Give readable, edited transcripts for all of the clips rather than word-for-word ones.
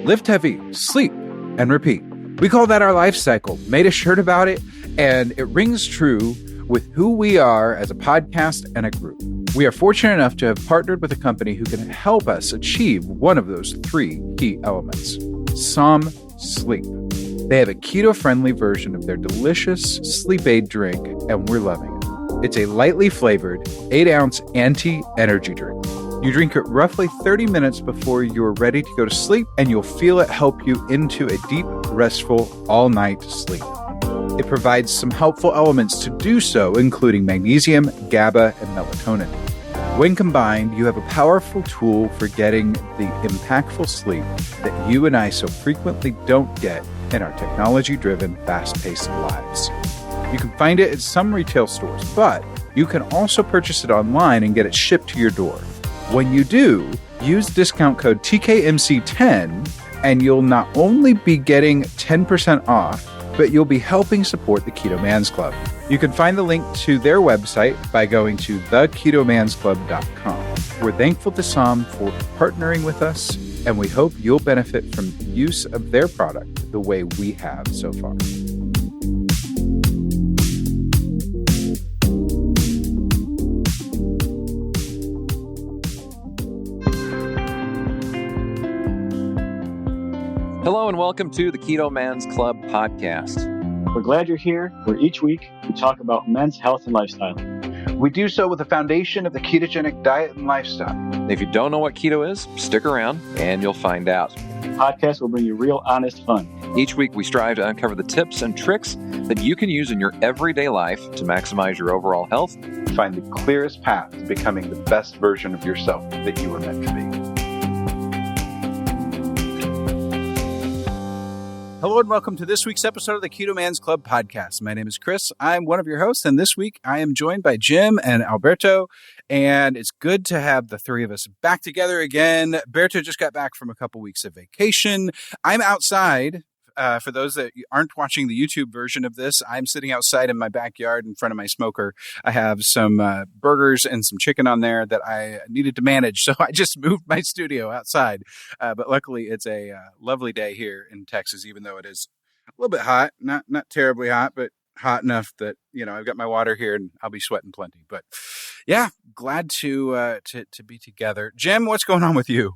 Lift heavy, sleep, and repeat. We call that our life cycle. Made a shirt about it, and it rings true with who we are as a podcast and a group. We are fortunate enough to have partnered with a company who can help us achieve one of those three key elements: Som Sleep. They have a keto-friendly version of their delicious sleep aid drink, and we're loving it. It's a lightly flavored 8-ounce anti-energy drink. You drink it roughly 30 minutes before you're ready to go to sleep, and you'll feel it help you into a deep, restful, all-night sleep. It provides some helpful elements to do so, including magnesium, GABA, and melatonin. When combined, you have a powerful tool for getting the impactful sleep that you and I so frequently don't get in our technology-driven, fast-paced lives. You can find it at some retail stores, but you can also purchase it online and get it shipped to your door. When you do, use discount code TKMC10 and you'll not only be getting 10% off, but you'll be helping support the Keto Man's Club. You can find the link to their website by going to theketomansclub.com. We're thankful to Som for partnering with us, and we hope you'll benefit from the use of their product the way we have so far. Hello and welcome to the Keto Man's Club podcast. We're glad you're here, where each week we talk about men's health and lifestyle. We do so with the foundation of the ketogenic diet and lifestyle. If you don't know what keto is, stick around and you'll find out. The podcast will bring you real, honest fun. Each week we strive to uncover the tips and tricks that you can use in your everyday life to maximize your overall health. Find the clearest path to becoming the best version of yourself that you were meant to be. Hello and welcome to this week's episode of the Keto Man's Club podcast. My name is Chris. I'm one of your hosts, and this week I am joined by Jim and Alberto, and it's good to have the three of us back together again. Alberto just got back from a couple weeks of vacation. I'm outside. For those that aren't watching the YouTube version of this, I'm sitting outside in my backyard in front of my smoker. I have some burgers and some chicken on there that I needed to manage, so I just moved my studio outside. But luckily, it's a lovely day here in Texas, even though it is a little bit hot. Not terribly hot, but hot enough that, you know, I've got my water here and I'll be sweating plenty. But yeah, glad to be together. Jim, what's going on with you?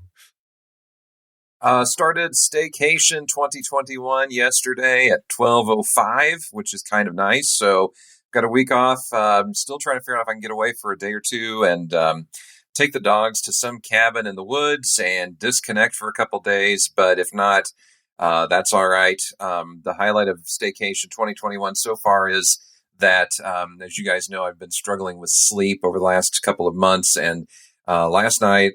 Started Staycation 2021 yesterday at 12:05, which is kind of nice. So got a week off. Still trying to figure out if I can get away for a day or two and take the dogs to some cabin in the woods and disconnect for a couple days. But if not, that's all right. The highlight of Staycation 2021 so far is that, as you guys know, I've been struggling with sleep over the last couple of months. And last night,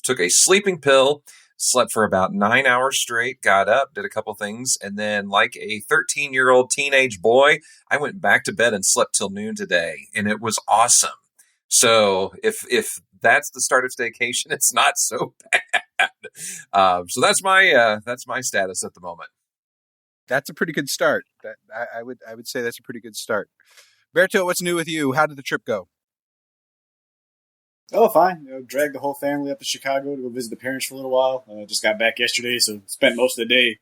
took a sleeping pill. Slept for about 9 hours straight, got up, did a couple things, and then like a 13-year-old teenage boy, I went back to bed and slept till noon today, and it was awesome. So if that's the start of Staycation, it's not so bad. So that's my status at the moment. That's a pretty good start. I would say that's a pretty good start. Berto, what's new with you? How did the trip go? Oh, fine. Dragged the whole family up to Chicago to go visit the parents for a little while. Just got back yesterday, so spent most of the day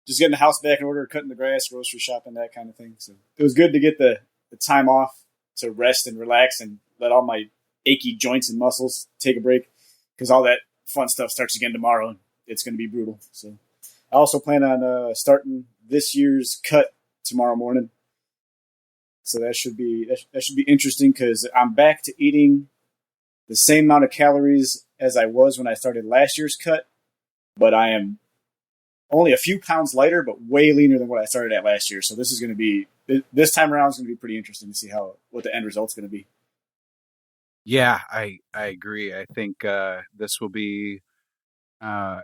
just getting the house back in order, cutting the grass, grocery shopping, that kind of thing. So it was good to get the time off to rest and relax and let all my achy joints and muscles take a break, because all that fun stuff starts again tomorrow, and it's going to be brutal. So I also plan on starting this year's cut tomorrow morning. So that should be interesting, because I'm back to eating the same amount of calories as I was when I started last year's cut, but I am only a few pounds lighter, but way leaner than what I started at last year. So this time around is going to be pretty interesting to see what the end result's going to be. Yeah, I agree. I think this will be an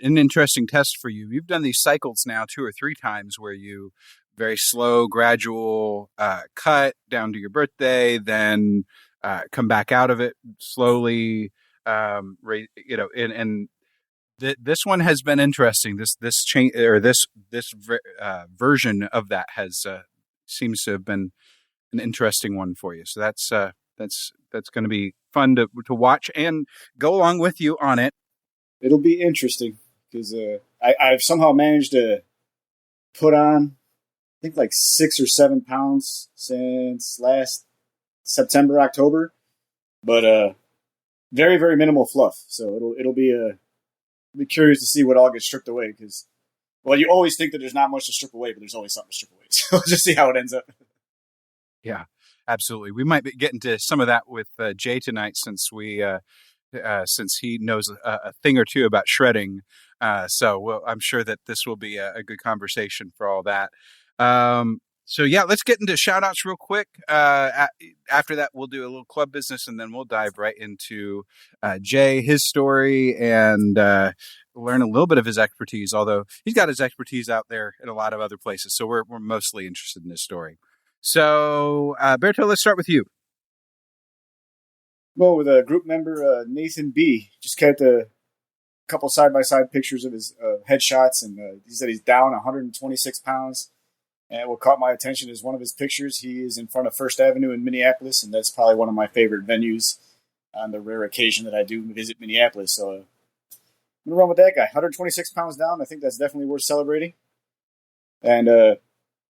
interesting test for you. You've done these cycles now 2 or 3 times where you very slow, gradual cut down to your birthday, then come back out of it slowly, this one has been interesting. This change, or this version of that has seems to have been an interesting one for you. So that's going to be fun to watch and go along with you on it. It'll be interesting, because I've somehow managed to put on, I think, like 6 or 7 pounds since last September, October, but very, very minimal fluff. So it'll be curious to see what all gets stripped away, because, well, you always think that there's not much to strip away, but there's always something to strip away. So we'll just see how it ends up. Yeah, absolutely. We might be getting to some of that with Jay tonight, since he knows a thing or two about shredding. I'm sure that this will be a good conversation for all that. So yeah, let's get into shout outs real quick. After that, we'll do a little club business, and then we'll dive right into Jay, his story, and learn a little bit of his expertise, although he's got his expertise out there in a lot of other places. So we're mostly interested in his story. So Berto, let's start with you. Well, with a group member, Nathan B. Just kept a couple side-by-side pictures of his headshots, and he said he's down 126 pounds. And what caught my attention is one of his pictures. He is in front of First Avenue in Minneapolis, and that's probably one of my favorite venues on the rare occasion that I do visit Minneapolis. So I'm going to run with that guy. 126 pounds down. I think that's definitely worth celebrating. And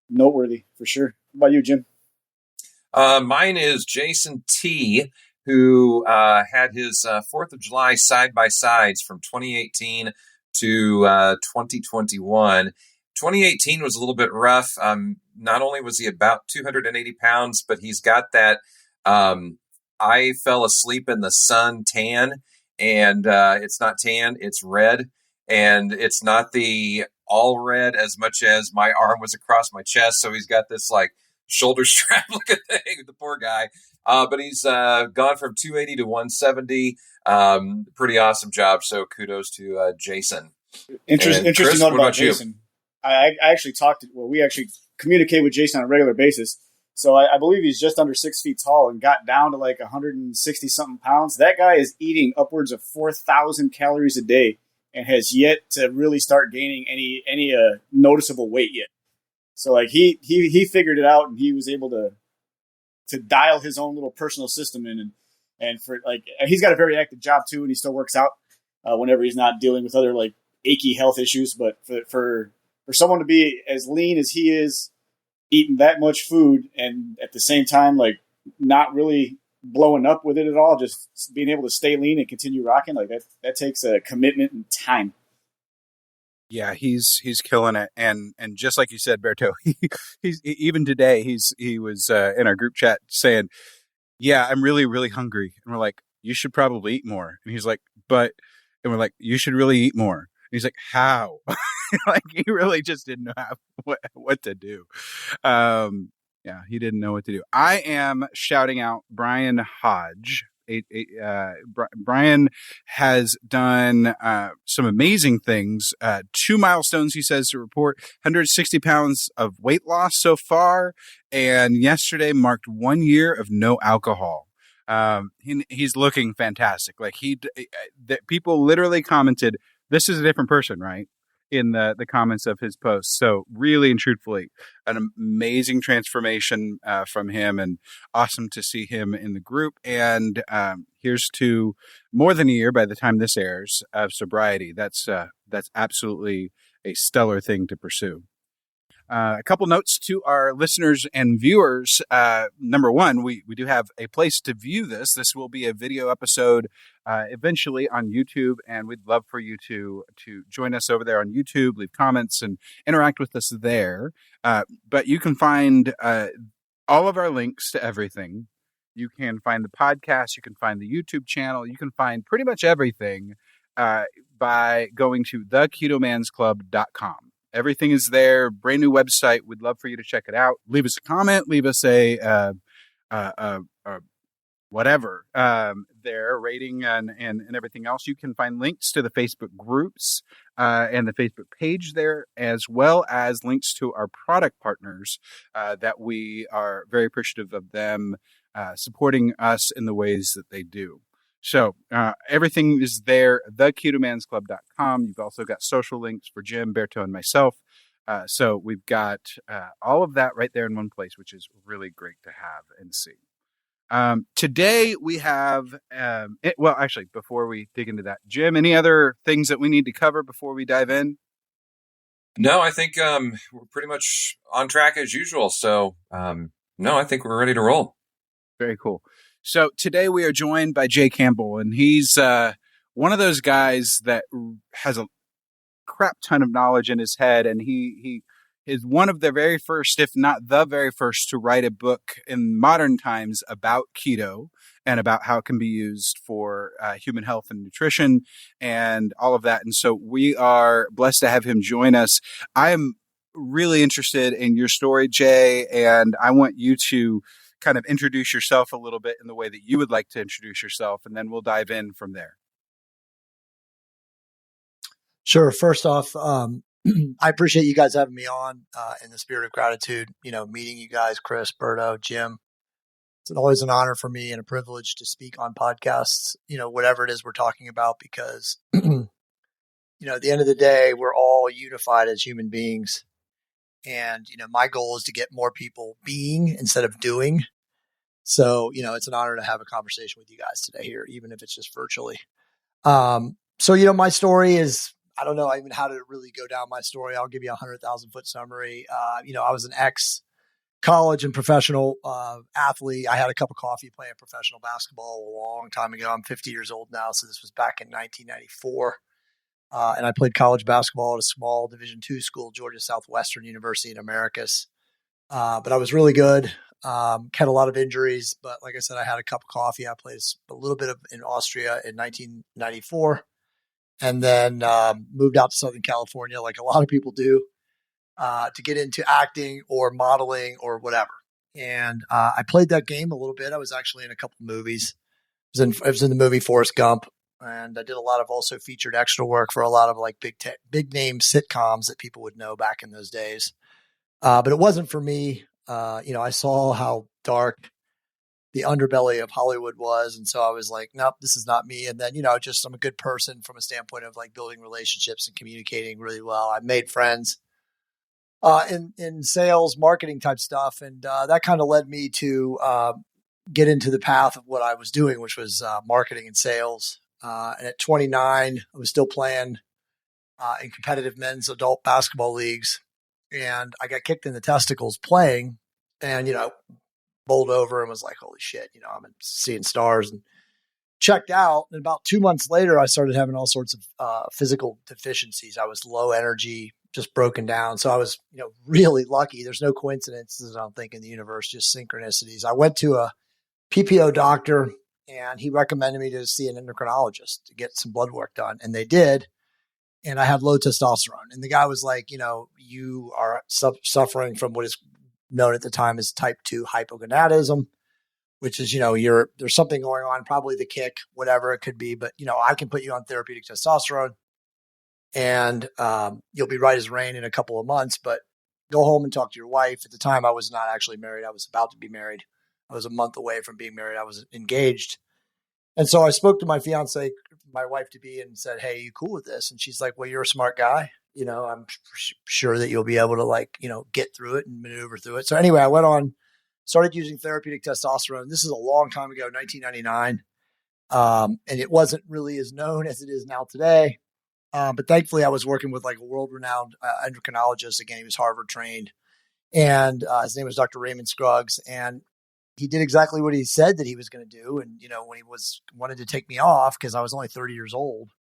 noteworthy, for sure. What about you, Jim? Mine is Jason T., who had his 4th of July side-by-sides from 2018 to 2021. 2018 was a little bit rough. Not only was he about 280 pounds, but he's got that I fell asleep in the sun tan, and it's not tan, it's red. And it's not the all red as much as my arm was across my chest. So he's got this like shoulder strap looking thing, the poor guy. But he's gone from 280 to 170. Pretty awesome job. So kudos to Jason. Interesting Chris, note about you? Jason. I actually we actually communicate with Jason on a regular basis. So I believe he's just under 6 feet tall and got down to like 160 something pounds. That guy is eating upwards of 4,000 calories a day and has yet to really start gaining any noticeable weight yet. So like he figured it out, and he was able to dial his own little personal system in, and for like, he's got a very active job too, and he still works out whenever he's not dealing with other like achy health issues. But for someone to be as lean as he is, eating that much food, and at the same time like not really blowing up with it at all, just being able to stay lean and continue rocking, like that takes a commitment and time. Yeah, he's killing it, and just like you said, Berto, he's even today he was in our group chat saying, "Yeah, I'm really, really hungry," and we're like, "You should probably eat more," and he's like, "But," and we're like, "You should really eat more," and he's like, "How?" Like he really just didn't know what to do. Yeah, he didn't know what to do. I am shouting out Brian Hodge. Brian has done some amazing things. 2 milestones, he says, to report: 160 pounds of weight loss so far, and yesterday marked 1 year of no alcohol. He's looking fantastic. Like people literally commented, "This is a different person," right? In the comments of his posts. So really and truthfully, an amazing transformation from him, and awesome to see him in the group. And here's to more than a year by the time this airs of sobriety. That's absolutely a stellar thing to pursue. A couple notes to our listeners and viewers. Number one, we do have a place to view this. This will be a video episode eventually on YouTube, and we'd love for you to join us over there on YouTube, leave comments, and interact with us there. But you can find all of our links to everything. You can find the podcast. You can find the YouTube channel. You can find pretty much everything by going to theketomansclub.com. Everything is there. Brand new website. We'd love for you to check it out. Leave us a comment. Leave us a whatever there, rating and everything else. You can find links to the Facebook groups and the Facebook page there, as well as links to our product partners that we are very appreciative of them supporting us in the ways that they do. So everything is there, theketomansclub.com. You've also got social links for Jim, Berto, and myself. So we've got all of that right there in one place, which is really great to have and see. Today we have, well, actually, before we dig into that, Jim, any other things that we need to cover before we dive in? No, I think we're pretty much on track as usual. So, no, I think we're ready to roll. Very cool. So today we are joined by Jay Campbell, and he's one of those guys that has a crap ton of knowledge in his head, and he is one of the very first, if not the very first, to write a book in modern times about keto and about how it can be used for human health and nutrition and all of that. And so we are blessed to have him join us. I am really interested in your story, Jay, and I want you to kind of introduce yourself a little bit in the way that you would like to introduce yourself, and then we'll dive in from there. Sure. First off, I appreciate you guys having me on in the spirit of gratitude, meeting you guys, Chris, Berto, Jim. It's always an honor for me and a privilege to speak on podcasts, whatever it is we're talking about, because, at the end of the day, we're all unified as human beings. And, my goal is to get more people being instead of doing. So, it's an honor to have a conversation with you guys today here, even if it's just virtually. So, my story is, I don't know even how to really go down my story. I'll give you 100,000-foot summary. I was an ex-college and professional athlete. I had a cup of coffee playing professional basketball a long time ago. I'm 50 years old now, so this was back in 1994. And I played college basketball at a small Division II school, Georgia Southwestern University in Americus. But I was really good. Had a lot of injuries, but like I said, I had a cup of coffee. I played a little bit in Austria in 1994. And then moved out to Southern California, like a lot of people do, to get into acting or modeling or whatever. And I played that game a little bit. I was actually in a couple of movies. I was in the movie Forrest Gump, and I did a lot of also featured extra work for a lot of like big name sitcoms that people would know back in those days. But it wasn't for me. I saw how dark the underbelly of Hollywood was. And so I was like, nope, this is not me. And then, I'm a good person from a standpoint of like building relationships and communicating really well. I made friends in sales, marketing type stuff. And that kind of led me to get into the path of what I was doing, which was marketing and sales. And at 29, I was still playing in competitive men's adult basketball leagues. And I got kicked in the testicles playing, and, bowled over and was like, holy shit, I'm seeing stars, and checked out. And about 2 months later, I started having all sorts of physical deficiencies. I was low energy, just broken down. So I was, really lucky. There's no coincidences, I don't think, in the universe, just synchronicities. I went to a PPO doctor, and he recommended me to see an endocrinologist to get some blood work done. And they did. And I had low testosterone. And the guy was like, you are suffering from what is known at the time as type 2 hypogonadism, which is, there's something going on, probably the kick, whatever it could be. But, I can put you on therapeutic testosterone, and you'll be right as rain in a couple of months. But go home and talk to your wife. At the time, I was not actually married. I was about to be married. I was a month away from being married. I was engaged. And so I spoke to my fiance, my wife to be, and said, hey, you cool with this? And she's like, well, you're a smart guy. I'm sure that you'll be able to get through it and maneuver through it. So anyway, I went on, started using therapeutic testosterone. This is a long time ago, 1999. And it wasn't really as known as it is now today. But thankfully I was working with like a world-renowned endocrinologist. Again, he was Harvard trained, and his name was Dr. Raymond Scruggs. And he did exactly what he said that he was going to do. And, when he wanted to take me off, because I was only 30 years old,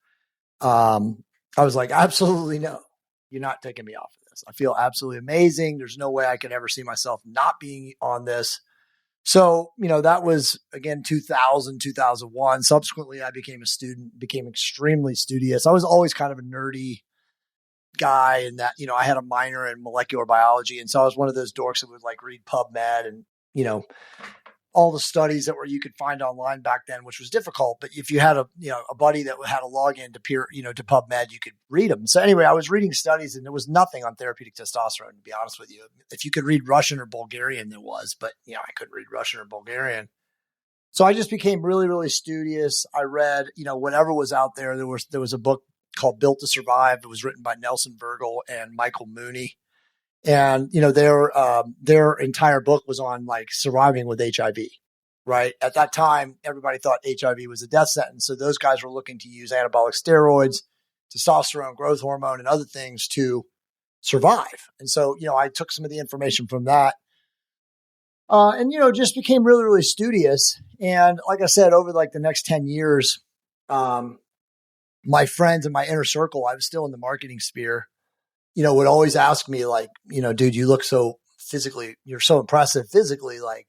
I was like, absolutely no, you're not taking me off of this. I feel absolutely amazing. There's no way I could ever see myself not being on this. So, that was, again, 2000, 2001. Subsequently, I became a student, became extremely studious. I was always kind of a nerdy guy in that, I had a minor in molecular biology. And so I was one of those dorks that would like read PubMed and, all the studies that you could find online back then, which was difficult. But if you had a buddy that had a login to to PubMed, you could read them. So anyway, I was reading studies, and there was nothing on therapeutic testosterone, to be honest with you. If you could read Russian or Bulgarian, there was, but I couldn't read Russian or Bulgarian. So I just became really, really studious. I read, whatever was out there. There was a book called Built to Survive. It was written by Nelson Virgil and Michael Mooney. And, their entire book was on like surviving with HIV, right? At that time, everybody thought HIV was a death sentence. So those guys were looking to use anabolic steroids, testosterone, growth hormone, and other things to survive. And so, I took some of the information from that, and, just became really, really studious. And like I said, over like the next 10 years, my friends in my inner circle, I was still in the marketing sphere, would always ask me like, dude, you look so physically, you're so impressive physically. Like,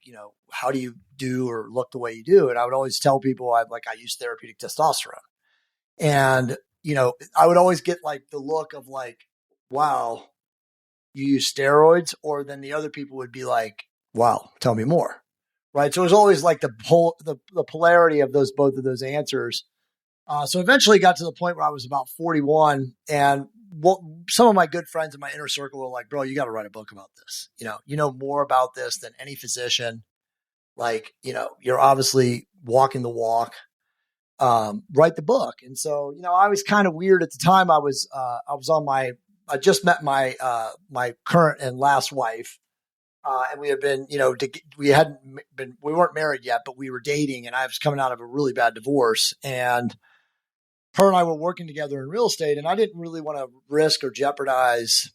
how do you do or look the way you do? And I would always tell people I use therapeutic testosterone. And, I would always get like the look of like, wow, you use steroids? Or then the other people would be like, wow, tell me more. Right. So it was always like the polarity of both of those answers. So eventually got to the point where I was about 41, and some of my good friends in my inner circle were like, bro, you got to write a book about this. You know more about this than any physician. Like, you're obviously walking the walk, write the book. And so, I was kind of weird at the time. I just met my current and last wife. And we had been, we weren't married yet, but we were dating, and I was coming out of a really bad divorce, and her and I were working together in real estate, and I didn't really want to risk or jeopardize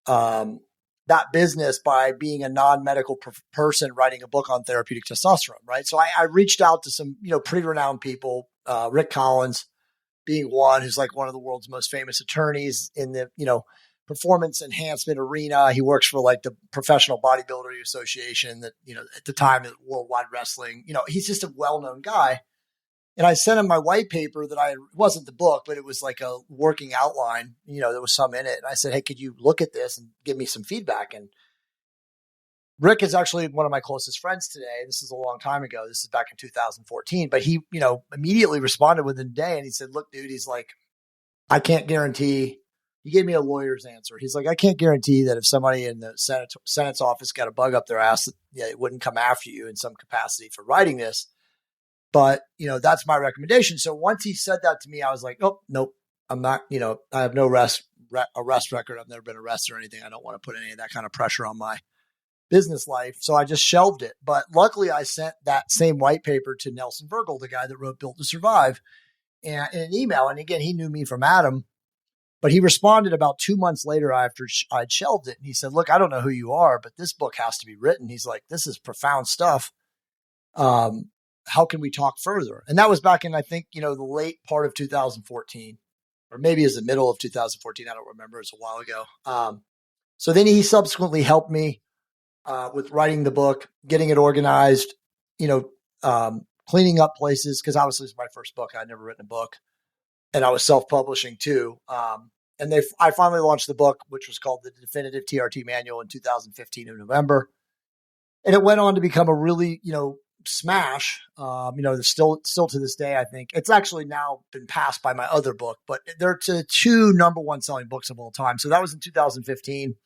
that business by being a non-medical person writing a book on therapeutic testosterone, right? So I reached out to some, pretty renowned people, Rick Collins being one, who's like one of the world's most famous attorneys in the, performance enhancement arena. He works for like the Professional Bodybuilder Association that, at the time, Worldwide Wrestling, he's just a well-known guy. And I sent him my white paper that it wasn't the book, but it was like a working outline, there was some in it. And I said, hey, could you look at this and give me some feedback? And Rick is actually one of my closest friends today. This is a long time ago. This is back in 2014, but he, immediately responded within a day. And he said, look, dude, he's like, I can't guarantee. He gave me a lawyer's answer. He's like, I can't guarantee that if somebody in the Senate's office got a bug up their ass, it wouldn't come after you in some capacity for writing this. But, that's my recommendation. So once he said that to me, I was like, oh, nope, I'm not, I have no arrest record. I've never been arrested or anything. I don't want to put any of that kind of pressure on my business life. So I just shelved it. But luckily I sent that same white paper to Nelson Virgil, the guy that wrote Built to Survive, and in an email. And again, he knew me from Adam, but he responded about 2 months later after I'd shelved it. And he said, look, I don't know who you are, but this book has to be written. He's like, this is profound stuff. How can we talk further? And that was back in, I think, the late part of 2014, or maybe it was the middle of 2014. I don't remember. It was a while ago. So then he subsequently helped me with writing the book, getting it organized, cleaning up places. Cause obviously it's my first book. I'd never written a book, and I was self-publishing too. And I finally launched the book, which was called The Definitive TRT Manual in 2015 in November. And it went on to become a really, smash. Still to this day, I think it's actually now been passed by my other book, but they're the two number one selling books of all time. So that was in 2015,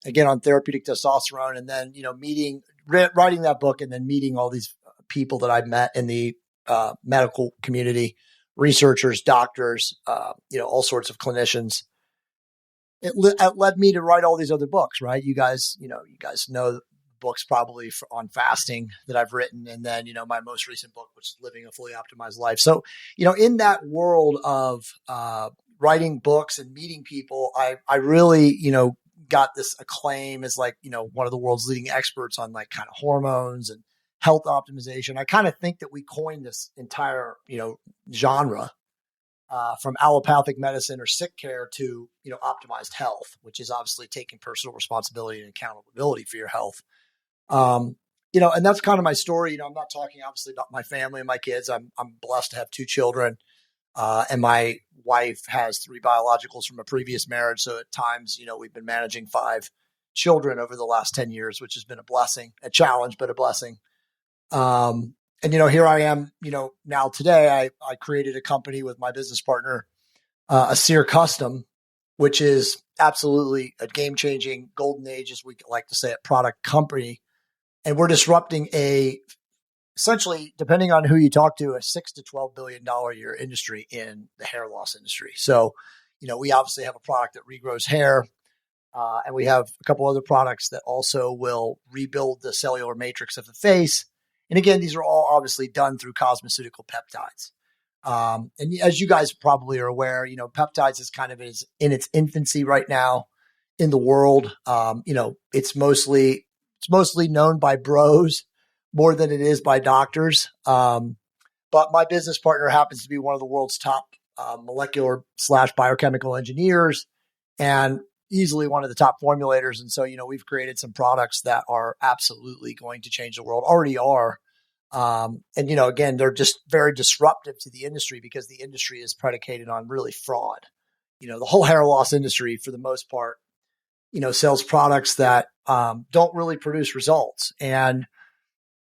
again, on therapeutic testosterone. And then, writing that book and then meeting all these people that I met in the medical community, researchers, doctors, all sorts of clinicians. It led me to write all these other books, right? You guys know books probably on fasting that I've written. And then, my most recent book, which is Living a Fully Optimized Life. So, in that world of writing books and meeting people, I really, got this acclaim as like, one of the world's leading experts on like kind of hormones and health optimization. I kind of think that we coined this entire, genre from allopathic medicine or sick care to, optimized health, which is obviously taking personal responsibility and accountability for your health. And that's kind of my story. I'm not talking obviously about my family and my kids. I'm blessed to have 2 children. And my wife has 3 biologicals from a previous marriage. So at times, we've been managing 5 children over the last 10 years, which has been a blessing, a challenge, but a blessing. And, here I am, now today I created a company with my business partner, a Sear Custom, which is absolutely a game-changing golden age, as we like to say, a product company. And we're disrupting essentially, depending on who you talk to, a $6 to $12 billion a year industry in the hair loss industry. So, we obviously have a product that regrows hair, and we have a couple other products that also will rebuild the cellular matrix of the face. And again, these are all obviously done through cosmeceutical peptides. And as you guys probably are aware, peptides is kind of in its infancy right now. in the world. It's mostly known by bros more than it is by doctors. But my business partner happens to be one of the world's top molecular / biochemical engineers and easily one of the top formulators. And so, we've created some products that are absolutely going to change the world, already are. Again, they're just very disruptive to the industry because the industry is predicated on really fraud. The whole hair loss industry, for the most part, sells products that don't really produce results. And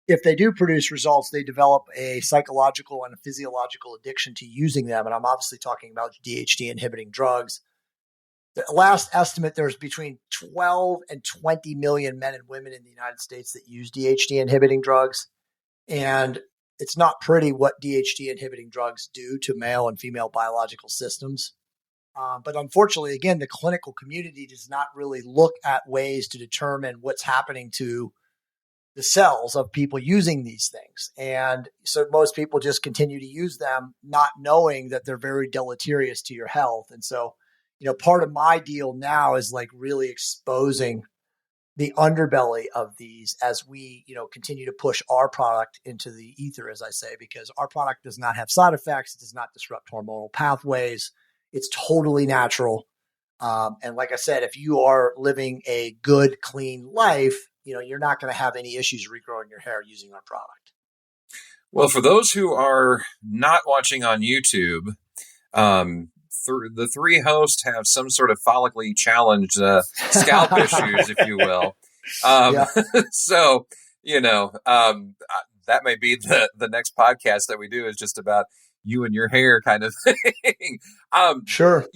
if they do produce results, they develop a psychological and a physiological addiction to using them. And I'm obviously talking about DHT inhibiting drugs. The last estimate, there's between 12 and 20 million men and women in the United States that use DHT inhibiting drugs. And it's not pretty what DHT inhibiting drugs do to male and female biological systems. But unfortunately, again, the clinical community does not really look at ways to determine what's happening to the cells of people using these things. And so most people just continue to use them, not knowing that they're very deleterious to your health. And so, part of my deal now is like really exposing the underbelly of these as we, continue to push our product into the ether, as I say, because our product does not have side effects. It does not disrupt hormonal pathways. It's totally natural. And like I said, if you are living a good, clean life, you're not going to have any issues regrowing your hair using our product. Well, for those who are not watching on YouTube, the three hosts have some sort of follically challenged scalp issues, if you will. So, that may be the next podcast that we do is just about you and your hair kind of thing. Sure.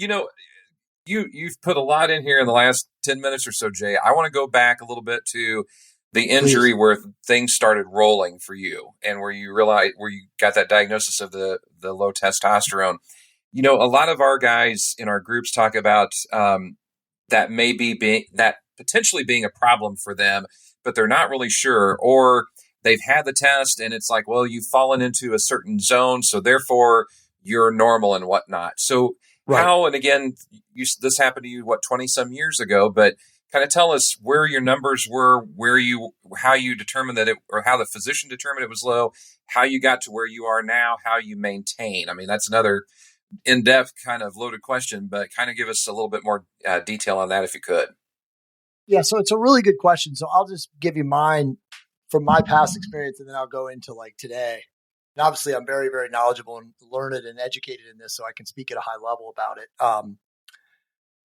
You've put a lot in here in the last 10 minutes or so, Jay. I want to go back a little bit to the injury where things started rolling for you and where you got that diagnosis of the low testosterone. A lot of our guys in our groups talk about that potentially being a problem for them, but they're not really sure, or they've had the test and it's like, well, you've fallen into a certain zone, so therefore you're normal and whatnot. So right. How, and again, this happened to you, 20 some years ago, but kind of tell us where your numbers were, how you determined that or how the physician determined it was low, how you got to where you are now, how you maintain. I mean, that's another in-depth kind of loaded question, but kind of give us a little bit more detail on that if you could. Yeah, so it's a really good question. So I'll just give you mine from my past experience, and then I'll go into like today. And obviously I'm very, very knowledgeable and learned and educated in this, so I can speak at a high level about it.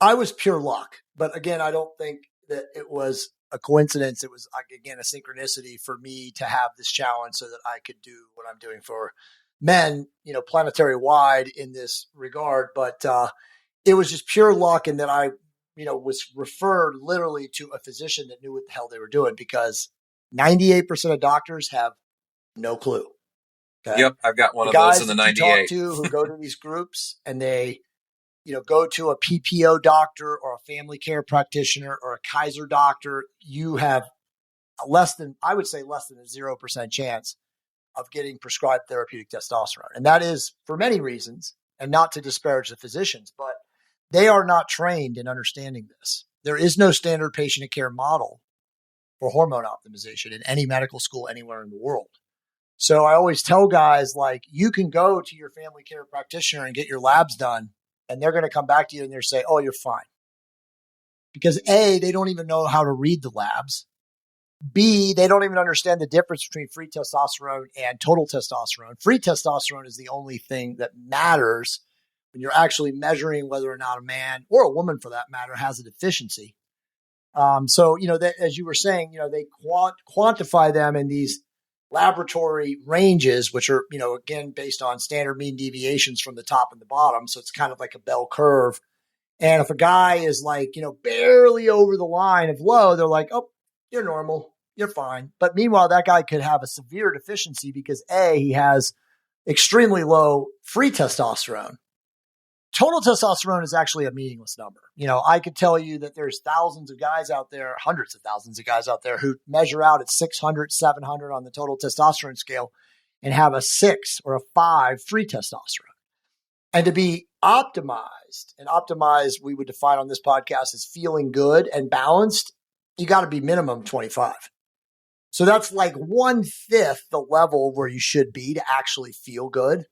I was pure luck, but again, I don't think that it was a coincidence. It was, again, a synchronicity for me to have this challenge so that I could do what I'm doing for men, planetary wide in this regard. But it was just pure luck. And that I, was referred literally to a physician that knew what the hell they were doing, because 98% of doctors have no clue. Okay? Yep. I've got one of those in the 98. Who go to these groups and they, go to a PPO doctor or a family care practitioner or a Kaiser doctor, you have less than a 0% chance of getting prescribed therapeutic testosterone. And that is for many reasons, and not to disparage the physicians, but they are not trained in understanding this. There is no standard patient care model for hormone optimization in any medical school anywhere in the world. So I always tell guys, like, you can go to your family care practitioner and get your labs done, and they're going to come back to you and they're say, oh, you're fine. Because A, they don't even know how to read the labs. B, they don't even understand the difference between free testosterone and total testosterone. Free testosterone is the only thing that matters when you're actually measuring whether or not a man, or a woman for that matter, has a deficiency. So, that, as you were saying, they quantify them in these laboratory ranges, which are, again, based on standard mean deviations from the top and the bottom. So it's kind of like a bell curve. And if a guy is like, barely over the line of low, they're like, oh, you're normal, you're fine. But meanwhile, that guy could have a severe deficiency because A, he has extremely low free testosterone. Total testosterone is actually a meaningless number. I could tell you that there's thousands of guys out there, hundreds of thousands of guys out there who measure out at 600, 700 on the total testosterone scale and have a 6 or a 5 free testosterone. And to be optimized, and optimized we would define on this podcast as feeling good and balanced, you got to be minimum 25. So that's like 1/5 the level where you should be to actually feel good.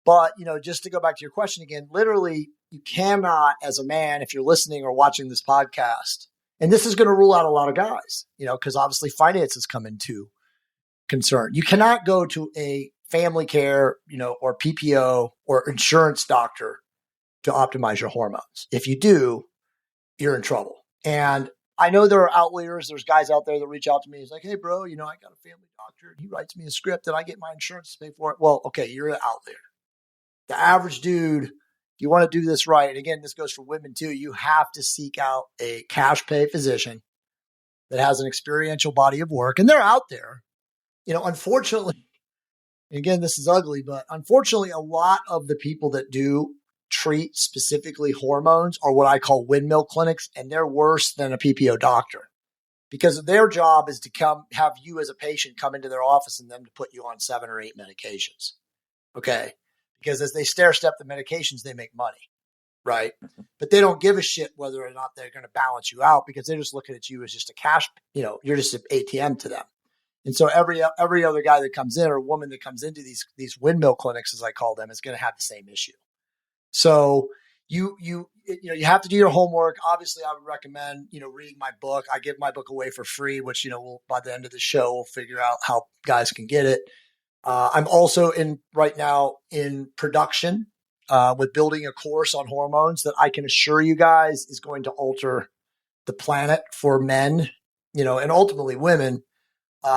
But, just to go back to your question again, literally you cannot, as a man, if you're listening or watching this podcast, and this is going to rule out a lot of guys, because obviously finances come into concern. You cannot go to a family care, or PPO or insurance doctor to optimize your hormones. If you do, you're in trouble. And I know there are outliers. There's guys out there that reach out to me. He's like, hey, bro, I got a family doctor and he writes me a script and I get my insurance to pay for it. Well, okay, you're an outlier. The average dude, if you want to do this right, and again, this goes for women too, you have to seek out a cash pay physician that has an experiential body of work. And they're out there. Unfortunately, again, this is ugly, but unfortunately, a lot of the people that do treat specifically hormones are what I call windmill clinics, and they're worse than a PPO doctor because their job is to have you as a patient come into their office and them to put you on 7 or 8 medications. Okay. Because as they stair step the medications, they make money. Right. But they don't give a shit whether or not they're going to balance you out because they're just looking at you as just a cash, you're just an ATM to them. And so every other guy that comes in or woman that comes into these windmill clinics, as I call them, is going to have the same issue. So you have to do your homework. Obviously, I would recommend, reading my book. I give my book away for free, which, by the end of the show, we'll figure out how guys can get it. I'm also right now in production with building a course on hormones that I can assure you guys is going to alter the planet for men, and ultimately women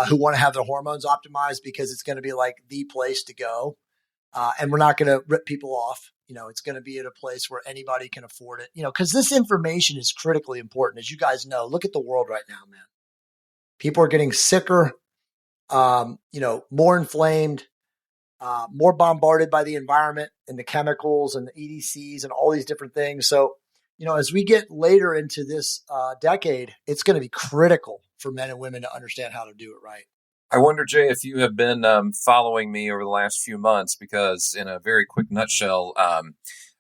who want to have their hormones optimized because it's going to be like the place to go. And we're not going to rip people off. It's going to be at a place where anybody can afford it, because this information is critically important. As you guys know, look at the world right now, man. People are getting sicker, more inflamed, more bombarded by the environment and the chemicals and the EDCs and all these different things. So, as we get later into this decade, it's going to be critical for men and women to understand how to do it right. I wonder, Jay, if you have been following me over the last few months, because in a very quick nutshell,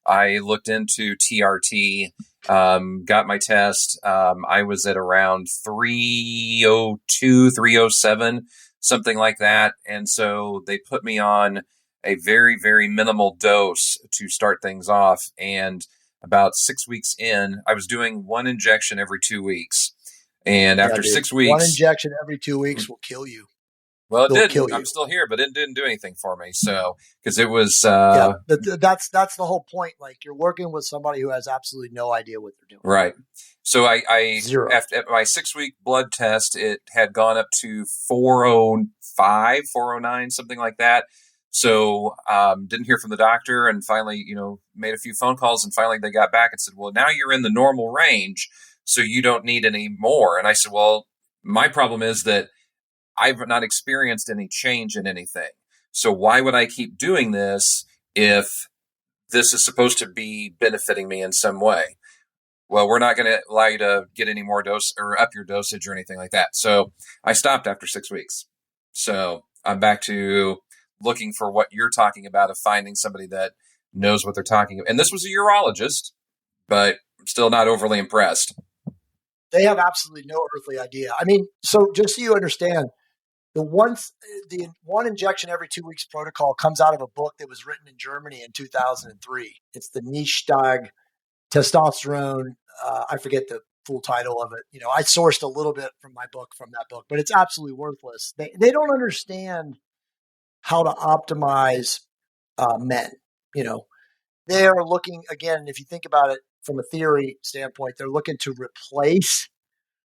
I looked into TRT, got my test. I was at around 302, 307, something like that. And so they put me on a very, very minimal dose to start things off. And about 6 weeks in, I was doing 1 injection every 2 weeks. And after 6 weeks, 1 injection every 2 weeks will kill you. Well, it didn't. I'm still here, but it didn't do anything for me. So, because it was, that's the whole point. Like, you're working with somebody who has absolutely no idea what they're doing. Right. So I Zero. After my 6-week blood test, it had gone up to 405, 409, something like that. So, didn't hear from the doctor, and finally, made a few phone calls, and finally they got back and said, well, now you're in the normal range, so you don't need any more. And I said, well, my problem is that I've not experienced any change in anything. So why would I keep doing this if this is supposed to be benefiting me in some way? Well, we're not going to allow you to get any more dose or up your dosage or anything like that. So I stopped after 6 weeks. So I'm back to looking for what you're talking about, of finding somebody that knows what they're talking about. And this was a urologist, but I'm still not overly impressed. They have absolutely no earthly idea. I mean, so just so you understand, the one injection every 2 weeks protocol comes out of a book that was written in Germany in 2003. It's the Nichtag testosterone. I forget the full title of it. I sourced a little bit from that book, but it's absolutely worthless. They don't understand how to optimize men. They are looking, again, if you think about it from a theory standpoint, they're looking to replace,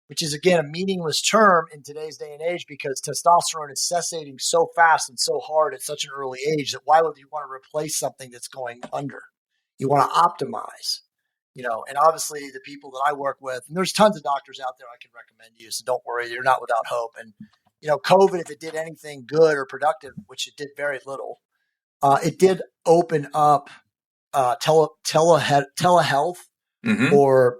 which is, again, a meaningless term in today's day and age, because testosterone is cessating so fast and so hard at such an early age that why would you want to replace something that's going under? You want to optimize, and obviously the people that I work with, and there's tons of doctors out there I can recommend you, so don't worry, you're not without hope. And, COVID, if it did anything good or productive, which it did very little, it did open up telehealth, or,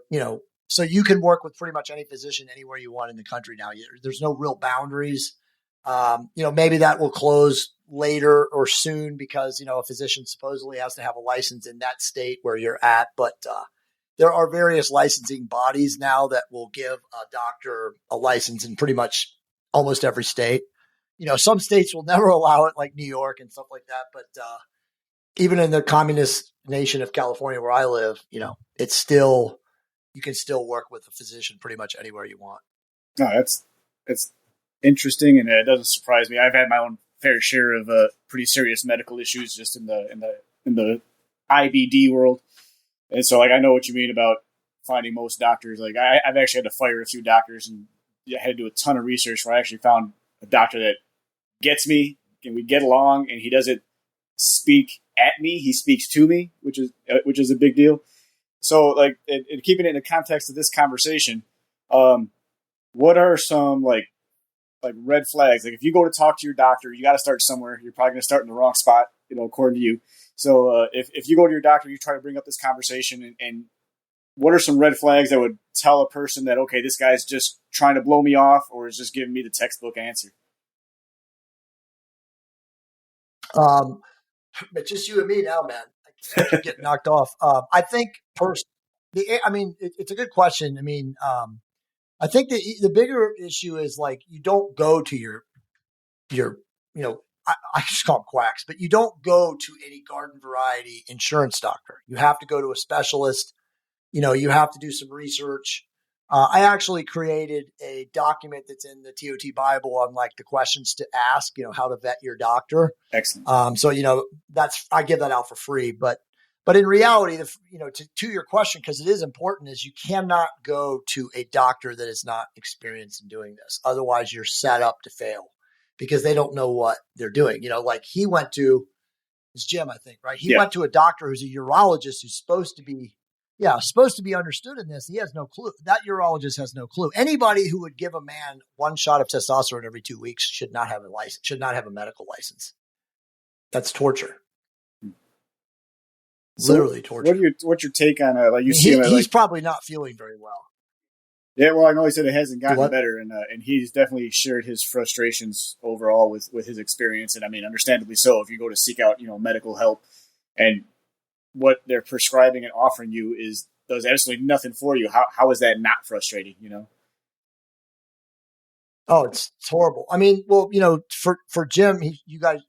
so you can work with pretty much any physician anywhere you want in the country now. There's no real boundaries. Maybe that will close later or soon because, a physician supposedly has to have a license in that state where you're at. But there are various licensing bodies now that will give a doctor a license in pretty much almost every state. Some states will never allow it, like New York and stuff like that. But even in the communist nation of California where I live, it's still, you can still work with a physician pretty much anywhere you want. No, it's interesting, and it doesn't surprise me. I've had my own fair share of pretty serious medical issues just in the IBD world, and so I know what you mean about finding most doctors. I've actually had to fire a few doctors, and I had to do a ton of research where I actually found a doctor that gets me and we get along, and he doesn't speak at me; he speaks to me, which is a big deal. So, and keeping it in the context of this conversation, what are some like red flags? If you go to talk to your doctor, you got to start somewhere. You're probably going to start in the wrong spot, according to you. So, if you go to your doctor, you try to bring up this conversation, and what are some red flags that would tell a person that, okay, this guy's just trying to blow me off or is just giving me the textbook answer? But just you and me now, man. I keep getting knocked off. I think it's a good question. I think the bigger issue is you don't go to your I just call them quacks, but you don't go to any garden variety insurance doctor. You have to go to a specialist. You have to do some research. I actually created a document that's in the TOT Bible on the questions to ask, how to vet your doctor. Excellent. So, I give that out for free, but in reality, to your question, because it is important, is you cannot go to a doctor that is not experienced in doing this. Otherwise you're set up to fail because they don't know what they're doing. He went to his Jim, I think, right? He went to a doctor who's a urologist who's supposed to be understood in this. He has no clue. That urologist has no clue. Anybody who would give a man one shot of testosterone every 2 weeks should not have a license, should not have a medical license. That's torture. Literally torture. What's your take on he's probably not feeling very well. Yeah, well, I know he said it hasn't gotten better, and he's definitely shared his frustrations overall with his experience, and understandably so. If you go to seek out medical help, and what they're prescribing and offering you does absolutely nothing for you, how is that not frustrating? Oh, it's horrible. For Jim, you guys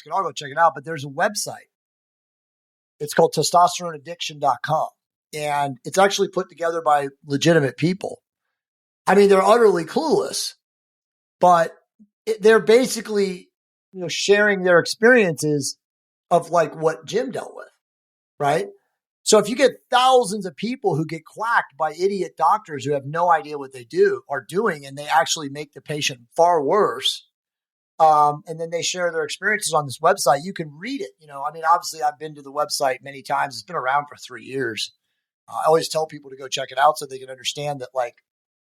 can all go check it out, but there's a website. It's called testosteroneaddiction.com. And it's actually put together by legitimate people. They're utterly clueless, but they're basically, sharing their experiences of what Jim dealt with. Right. So if you get thousands of people who get quacked by idiot doctors who have no idea what they are doing, and they actually make the patient far worse. And then they share their experiences on this website. You can read it. Obviously I've been to the website many times. It's been around for 3 years. I always tell people to go check it out so they can understand that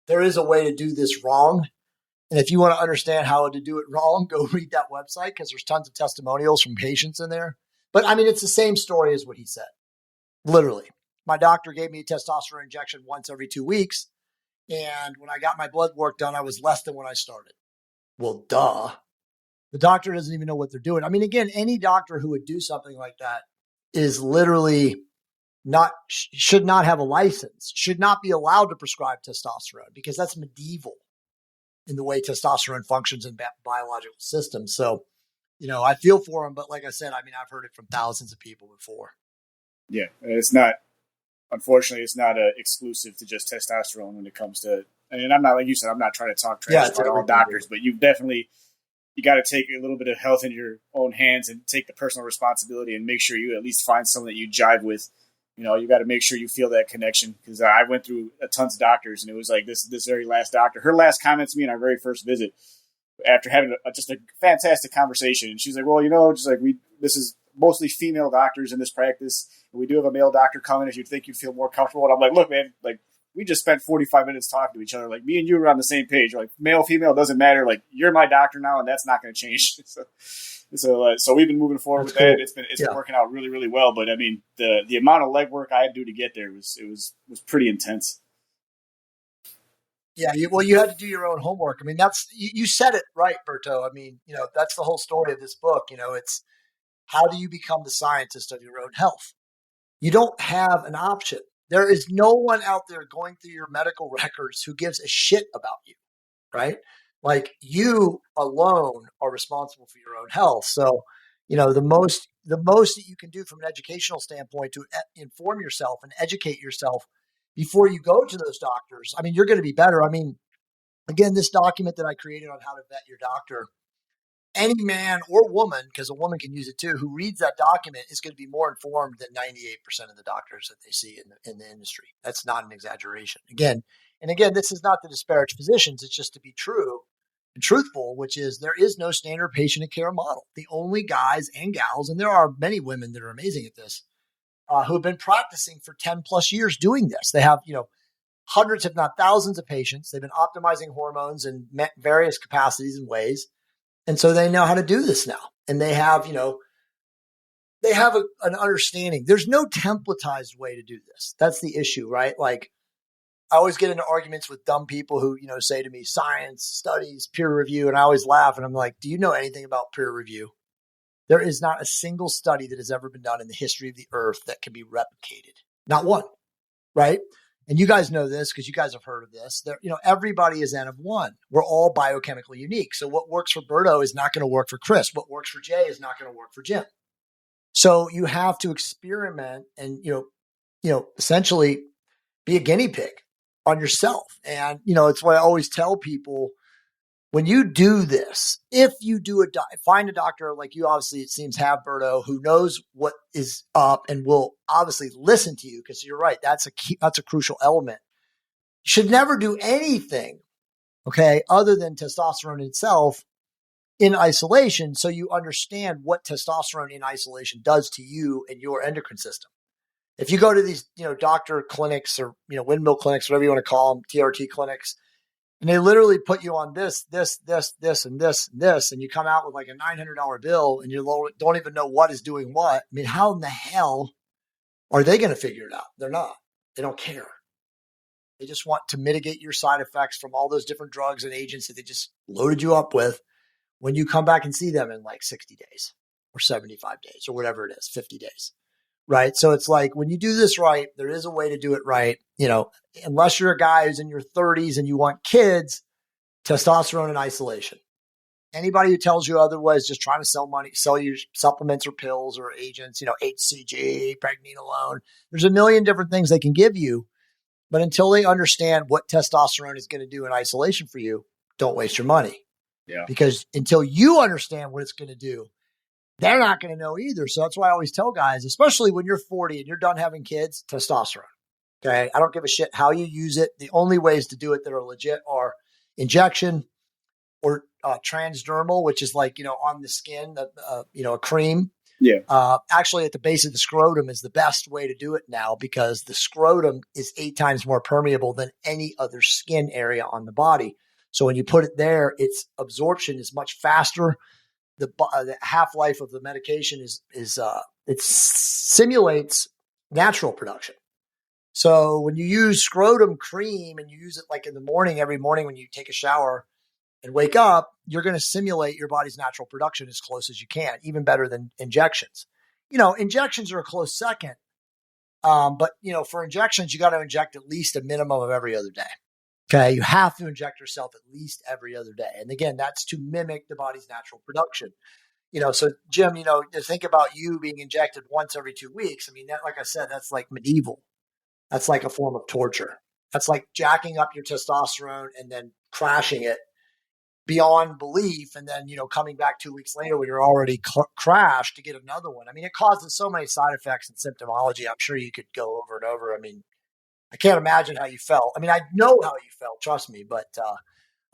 there is a way to do this wrong. And if you want to understand how to do it wrong, go read that website because there's tons of testimonials from patients in there. But it's the same story as what he said. Literally, my doctor gave me a testosterone injection once every 2 weeks. And when I got my blood work done, I was less than when I started. Well, duh. The doctor doesn't even know what they're doing. Again, any doctor who would do something like that is literally should not have a license, should not be allowed to prescribe testosterone because that's medieval in the way testosterone functions in biological systems. So, I feel for him, but like I said, I've heard it from thousands of people before. Yeah, unfortunately, it's not exclusive to just testosterone when it comes to, and I'm not, like you said, I'm not trying to talk trash about all doctors, but you got to take a little bit of health in your own hands and take the personal responsibility and make sure you at least find someone that you jive with. You got to make sure you feel that connection, because I went through tons of doctors, and it was this very last doctor, her last comment to me on our very first visit after having just a fantastic conversation. And she's like, well, this is mostly female doctors in this practice. And we do have a male doctor coming if you think you'd feel more comfortable. And I'm like, look, man, we just spent 45 minutes talking to each other. Me and you were on the same page. Male, female, doesn't matter. You're my doctor now, and that's not going to change. So we've been moving forward with that. It's been working out really, really well. But the amount of legwork I had to do to get there was pretty intense. Yeah, you had to do your own homework. I mean, you said it right, Berto. I mean, that's the whole story of this book. It's how do you become the scientist of your own health? You don't have an option. There is no one out there going through your medical records who gives a shit about you, right? Like you alone are responsible for your own health. So, the most that you can do from an educational standpoint to inform yourself and educate yourself before you go to those doctors. I mean, you're going to be better. I mean, again, this document that I created on how to vet your doctor, any man or woman, because a woman can use it too, who reads that document is going to be more informed than 98% of the doctors that they see in the industry. That's not an exaggeration. Again, this is not to disparage physicians. It's just to be true and truthful, which is there is no standard patient care model. The only guys and gals, and there are many women that are amazing at this, who have been practicing for 10 plus years doing this. They have, hundreds, if not thousands of patients. They've been optimizing hormones in various capacities and ways. And so they know how to do this now. And they have, an understanding. There's no templatized way to do this. That's the issue, right? Like I always get into arguments with dumb people who, say to me, science, studies, peer review. And I always laugh and I'm like, do you know anything about peer review? There is not a single study that has ever been done in the history of the earth that can be replicated. Not one, right? And you guys know this because you guys have heard of this. Everybody is N of one. We're all biochemically unique. So what works for Berto is not going to work for Chris. What works for Jay is not going to work for Jim. So you have to experiment and, essentially be a guinea pig on yourself. And, it's what I always tell people. When you do this, if you do find a doctor like you obviously it seems have, Berto, who knows what is up and will obviously listen to you, because you're right, that's a crucial element. You should never do anything, okay, other than testosterone itself in isolation, so you understand what testosterone in isolation does to you and your endocrine system. If you go to these, doctor clinics or, windmill clinics, whatever you want to call them, TRT clinics, and they literally put you on this, and this, and this, and you come out with like a $900 bill and you don't even know what is doing what. I mean, how in the hell are they going to figure it out? They're not. They don't care. They just want to mitigate your side effects from all those different drugs and agents that they just loaded you up with when you come back and see them in like 60 days or 75 days or whatever it is, 50 days. Right. So it's like when you do this right, there is a way to do it right. Unless you're a guy who's in your 30s and you want kids, testosterone in isolation. Anybody who tells you otherwise just trying to sell you supplements or pills or agents, HCG, pregnenolone. There's a million different things they can give you. But until they understand what testosterone is going to do in isolation for you, don't waste your money. Yeah. Because until you understand what it's going to do, they're not going to know either. So that's why I always tell guys, especially when you're 40 and you're done having kids, testosterone. Okay. I don't give a shit how you use it. The only ways to do it that are legit are injection or transdermal, which is like, on the skin, a cream. Yeah. Actually, at the base of the scrotum is the best way to do it now because the scrotum is 8 times more permeable than any other skin area on the body. So when you put it there, its absorption is much faster. The half-life of the medication is it simulates natural production. So when you use scrotum cream and you use it like in the morning, every morning when you take a shower and wake up, you're going to simulate your body's natural production as close as you can, even better than injections. Injections are a close second. But for injections, you got to inject at least a minimum of every other day. Okay, you have to inject yourself at least every other day. And again, that's to mimic the body's natural production. So Jim, to think about you being injected once every 2 weeks. I mean, that, like I said, that's like medieval. That's like a form of torture. That's like jacking up your testosterone and then crashing it beyond belief. And then, coming back 2 weeks later when you're already crashed to get another one. I mean, it causes so many side effects and symptomology. I'm sure you could go over and over. I mean, I can't imagine how you felt. I mean, I know how you felt, trust me, but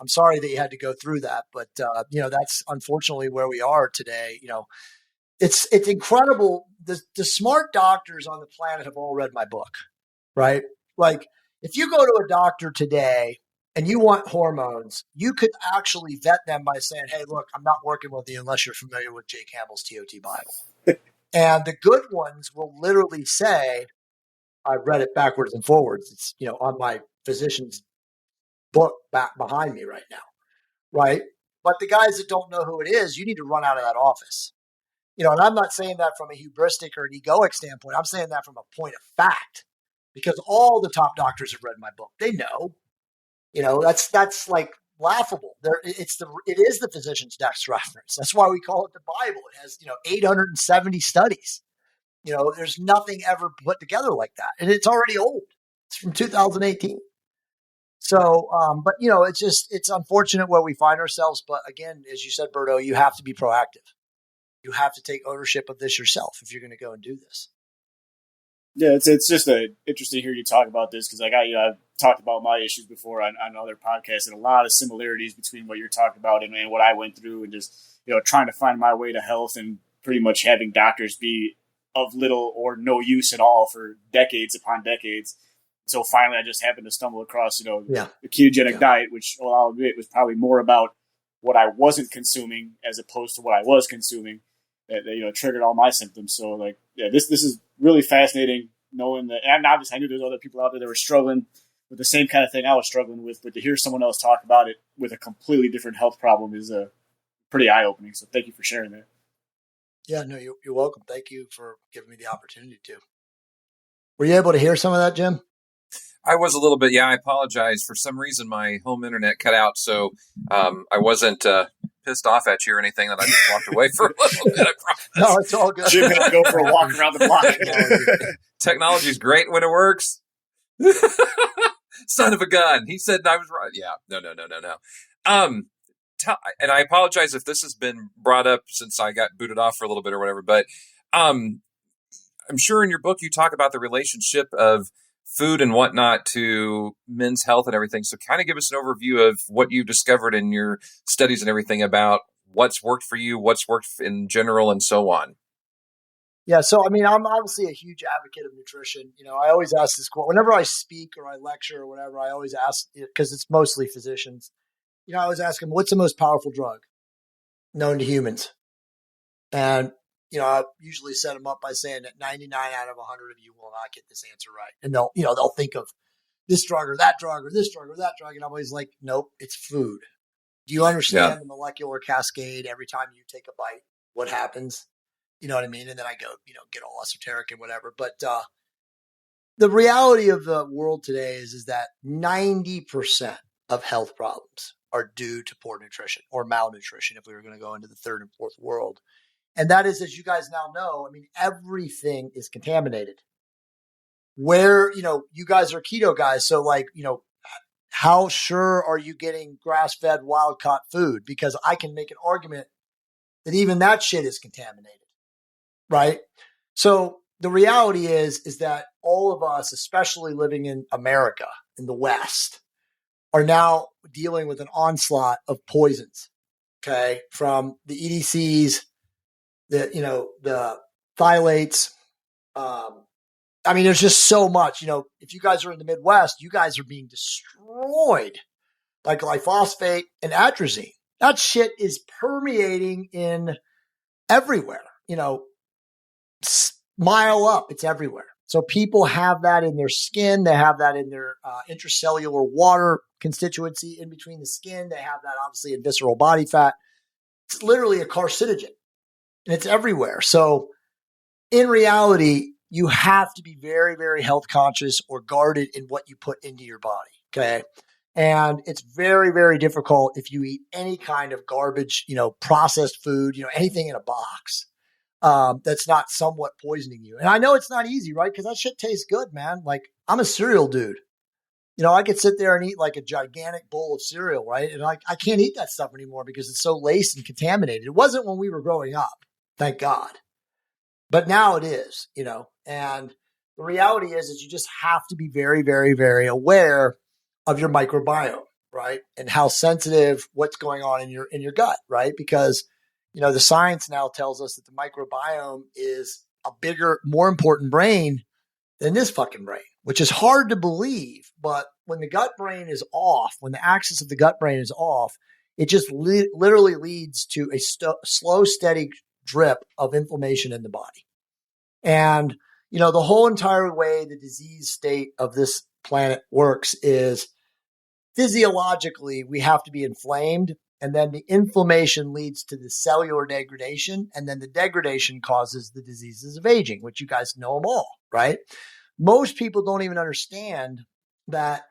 I'm sorry that you had to go through that. But, that's unfortunately where we are today. It's incredible. The smart doctors on the planet have all read my book, right? Like if you go to a doctor today and you want hormones, you could actually vet them by saying, hey, look, I'm not working with you unless you're familiar with Jay Campbell's TOT Bible. And the good ones will literally say, I've read it backwards and forwards. It's, on my physician's book back behind me right now, right? But the guys that don't know who it is, you need to run out of that office. And I'm not saying that from a hubristic or an egoic standpoint. I'm saying that from a point of fact, because all the top doctors have read my book. They know, that's like laughable. It is the physician's next reference. That's why we call it the Bible. It has, 870 studies. There's nothing ever put together like that. And it's already old. It's from 2018. So, but it's unfortunate where we find ourselves. But again, as you said, Berto, you have to be proactive. You have to take ownership of this yourself if you're going to go and do this. Yeah, it's just interesting to hear you talk about this, because I've talked about my issues before on other podcasts, and a lot of similarities between what you're talking about and what I went through, and just trying to find my way to health and pretty much having doctors be of little or no use at all for decades upon decades. So finally, I just happened to stumble across the ketogenic diet, which I'll admit was probably more about what I wasn't consuming as opposed to what I was consuming. That triggered all my symptoms. So this is really fascinating, knowing that. And obviously, I knew there's other people out there that were struggling with the same kind of thing I was struggling with. But to hear someone else talk about it with a completely different health problem is pretty eye opening. So thank you for sharing that. Yeah, no, you're welcome. Thank you for giving me the opportunity to. Were you able to hear some of that, Jim? I was a little bit. Yeah, I apologize. For some reason, my home internet cut out, so I wasn't pissed off at you or anything. That I just walked away for a little bit. I promise. No, it's all good. Jim had to go for a walk around the block. Technology's great when it works. Son of a gun. He said I was right. Yeah. No. And I apologize if this has been brought up since I got booted off for a little bit or whatever. But I'm sure in your book you talk about the relationship of food and whatnot to men's health and everything. So kind of give us an overview of what you discovered in your studies and everything about what's worked for you, what's worked in general, and so on. Yeah. So, I'm obviously a huge advocate of nutrition. I always ask this quote whenever I speak or I lecture or whatever. I always ask, because it's mostly physicians. I always ask them, what's the most powerful drug known to humans? And I usually set them up by saying that 99 out of 100 of you will not get this answer right. And they'll think of this drug or that drug or this drug or that drug. And I'm always like, nope, it's food. Do you understand the molecular cascade every time you take a bite? What happens? You know what I mean? And then I go, get all esoteric and whatever. But the reality of the world today is that 90% of health problems are due to poor nutrition or malnutrition, if we were going to go into the third and fourth world. And that is, as you guys now know, everything is contaminated. Where, you guys are keto guys. So how sure are you getting grass-fed, wild-caught food? Because I can make an argument that even that shit is contaminated, right? So the reality is that all of us, especially living in America, in the West, are now dealing with an onslaught of poisons, okay? From the EDCs, the phthalates. There's just so much. If you guys are in the Midwest, you guys are being destroyed by glyphosate and atrazine. That shit is permeating in everywhere. Mile up, it's everywhere. So people have that in their skin. They have that in their intracellular water constituency in between the skin. They have that obviously in visceral body fat. It's literally a carcinogen. And it's everywhere. So in reality, you have to be very, very health conscious or guarded in what you put into your body. Okay. And it's very, very difficult if you eat any kind of garbage, processed food, anything in a box that's not somewhat poisoning you. And I know it's not easy, right? Because that shit tastes good, man. Like, I'm a cereal dude. I could sit there and eat like a gigantic bowl of cereal, right? And I can't eat that stuff anymore because it's so laced and contaminated. It wasn't when we were growing up. Thank God. But now it is, and the reality is you just have to be very, very, very aware of your microbiome, right? And how sensitive what's going on in your gut, right? Because, the science now tells us that the microbiome is a bigger, more important brain than this fucking brain, which is hard to believe. But when the gut brain is off, when the axis of the gut brain is off, it just literally leads to a slow, steady drip of inflammation in the body. And, the whole entire way the disease state of this planet works is physiologically, we have to be inflamed. And then the inflammation leads to the cellular degradation. And then the degradation causes the diseases of aging, which you guys know them all, right? Most people don't even understand that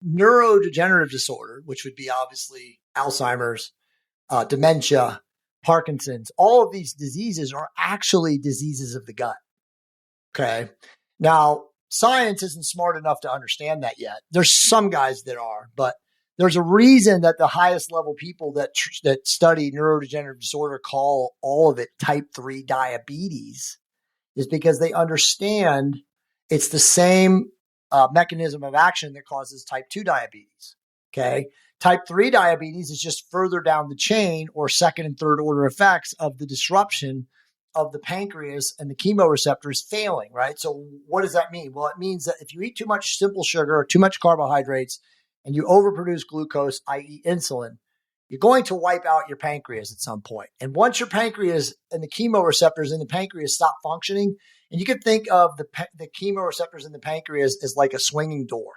neurodegenerative disorder, which would be obviously Alzheimer's, dementia, Parkinson's, all of these diseases are actually diseases of the gut. Okay. Now, science isn't smart enough to understand that yet. There's some guys that are, but there's a reason that the highest level people that study neurodegenerative disorder call all of it type 3 diabetes, is because they understand it's the same mechanism of action that causes type 2 diabetes. Okay. Type 3 diabetes is just further down the chain, or second and third order effects of the disruption of the pancreas and the chemoreceptors failing, right? So what does that mean? Well, it means that if you eat too much simple sugar or too much carbohydrates and you overproduce glucose, i.e. insulin, you're going to wipe out your pancreas at some point. And once your pancreas and the chemoreceptors in the pancreas stop functioning, and you can think of the chemoreceptors in the pancreas as like a swinging door.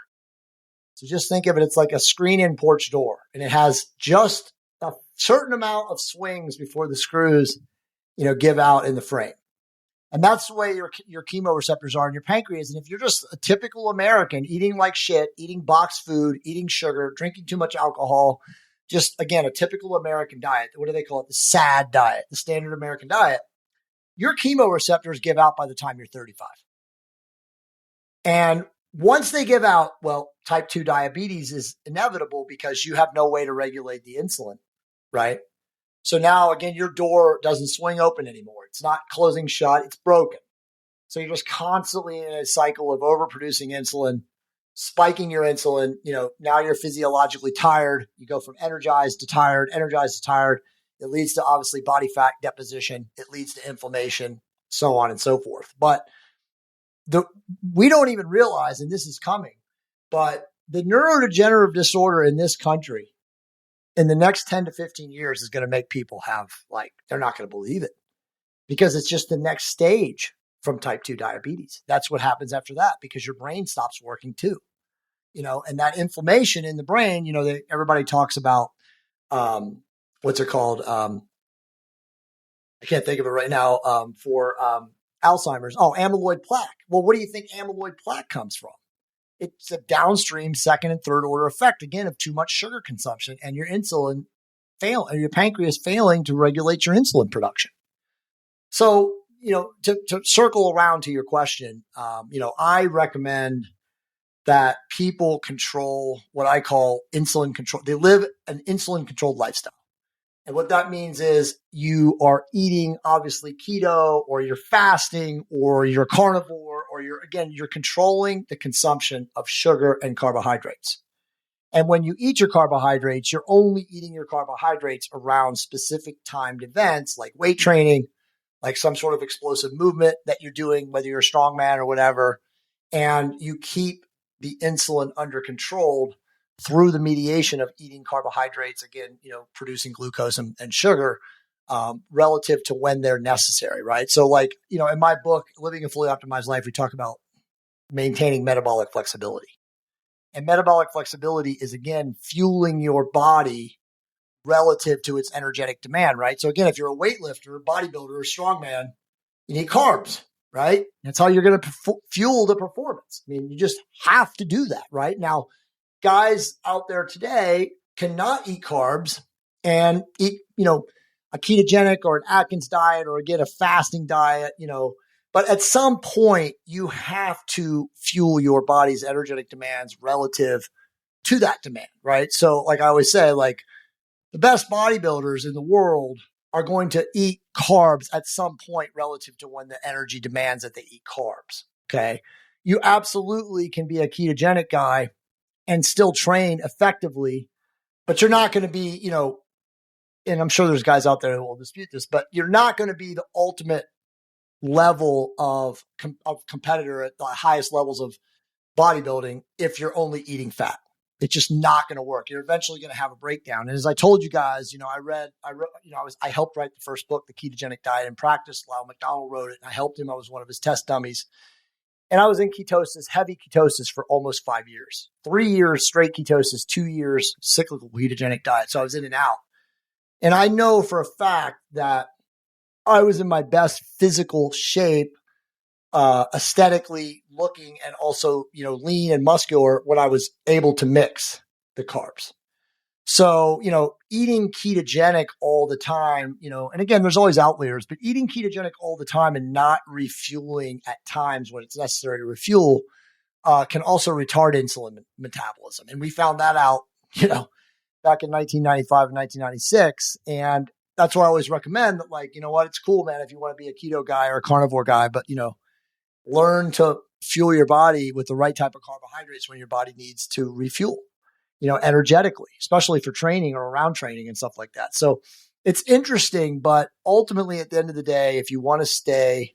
So just think of it, it's like a screen-in porch door, and it has just a certain amount of swings before the screws, give out in the frame. And that's the way your chemoreceptors are in your pancreas. And if you're just a typical American eating like shit, eating boxed food, eating sugar, drinking too much alcohol, just again, a typical American diet, what do they call it? The SAD diet, the standard American diet. Your chemoreceptors give out by the time you're 35. And once they give out, well, type 2 diabetes is inevitable because you have no way to regulate the insulin, right? So now, again, your door doesn't swing open anymore. It's not closing shut. It's broken. So you're just constantly in a cycle of overproducing insulin, spiking your insulin. Now you're physiologically tired. You go from energized to tired, energized to tired. It leads to obviously body fat deposition. It leads to inflammation, so on and so forth. But we don't even realize, and this is coming, but the neurodegenerative disorder in this country in the next 10 to 15 years is going to make people have they're not going to believe it, because it's just the next stage from type 2 diabetes. That's what happens after that, because your brain stops working too, and that inflammation in the brain, everybody talks about, what's it called? I can't think of it right now, for Alzheimer's. Oh, amyloid plaque. Well, what do you think amyloid plaque comes from? It's a downstream second and third order effect, again, of too much sugar consumption and your insulin and your pancreas failing to regulate your insulin production. So, to circle around to your question, I recommend that people control what I call insulin control. They live an insulin controlled lifestyle. And what that means is you are eating obviously keto, or you're fasting, or you're carnivore, or you're controlling the consumption of sugar and carbohydrates. And when you eat your carbohydrates, you're only eating your carbohydrates around specific timed events like weight training, like some sort of explosive movement that you're doing, whether you're a strongman or whatever. And you keep the insulin under control through the mediation of eating carbohydrates, again, producing glucose and sugar, relative to when they're necessary, right? So in my book, Living a Fully Optimized Life, we talk about maintaining metabolic flexibility. And metabolic flexibility is, again, fueling your body relative to its energetic demand, right? So again, if you're a weightlifter, a bodybuilder, or a strongman, you need carbs, right? That's how you're going to fuel the performance. I mean, you just have to do that, right? Now, guys out there today cannot eat carbs and eat, a ketogenic or an Atkins diet, or again, a fasting diet, but at some point you have to fuel your body's energetic demands relative to that demand, right? So like I always say, the best bodybuilders in the world are going to eat carbs at some point relative to when the energy demands that they eat carbs. Okay. You absolutely can be a ketogenic guy and still train effectively, but you're not going to be, and I'm sure there's guys out there who will dispute this, but you're not going to be the ultimate level of competitor at the highest levels of bodybuilding if you're only eating fat. It's just not going to work. You're eventually going to have a breakdown. And as I told you guys, I helped write the first book, The Ketogenic Diet in Practice. Lyle McDonald wrote it, and I helped him. I was one of his test dummies. And I was in ketosis, heavy ketosis for almost 5 years, 3 years straight ketosis, 2 years cyclical ketogenic diet. So I was in and out. And I know for a fact that I was in my best physical shape, aesthetically looking, and also, lean and muscular when I was able to mix the carbs. So, eating ketogenic all the time, and again, there's always outliers, but eating ketogenic all the time and not refueling at times when it's necessary to refuel can also retard insulin metabolism. And we found that out, back in 1995 and 1996. And that's why I always recommend that, like, it's cool, man, if you want to be a keto guy or a carnivore guy, but, learn to fuel your body with the right type of carbohydrates when your body needs to refuel, energetically, especially for training or around training and stuff like that. So it's interesting, but ultimately at the end of the day, if you want to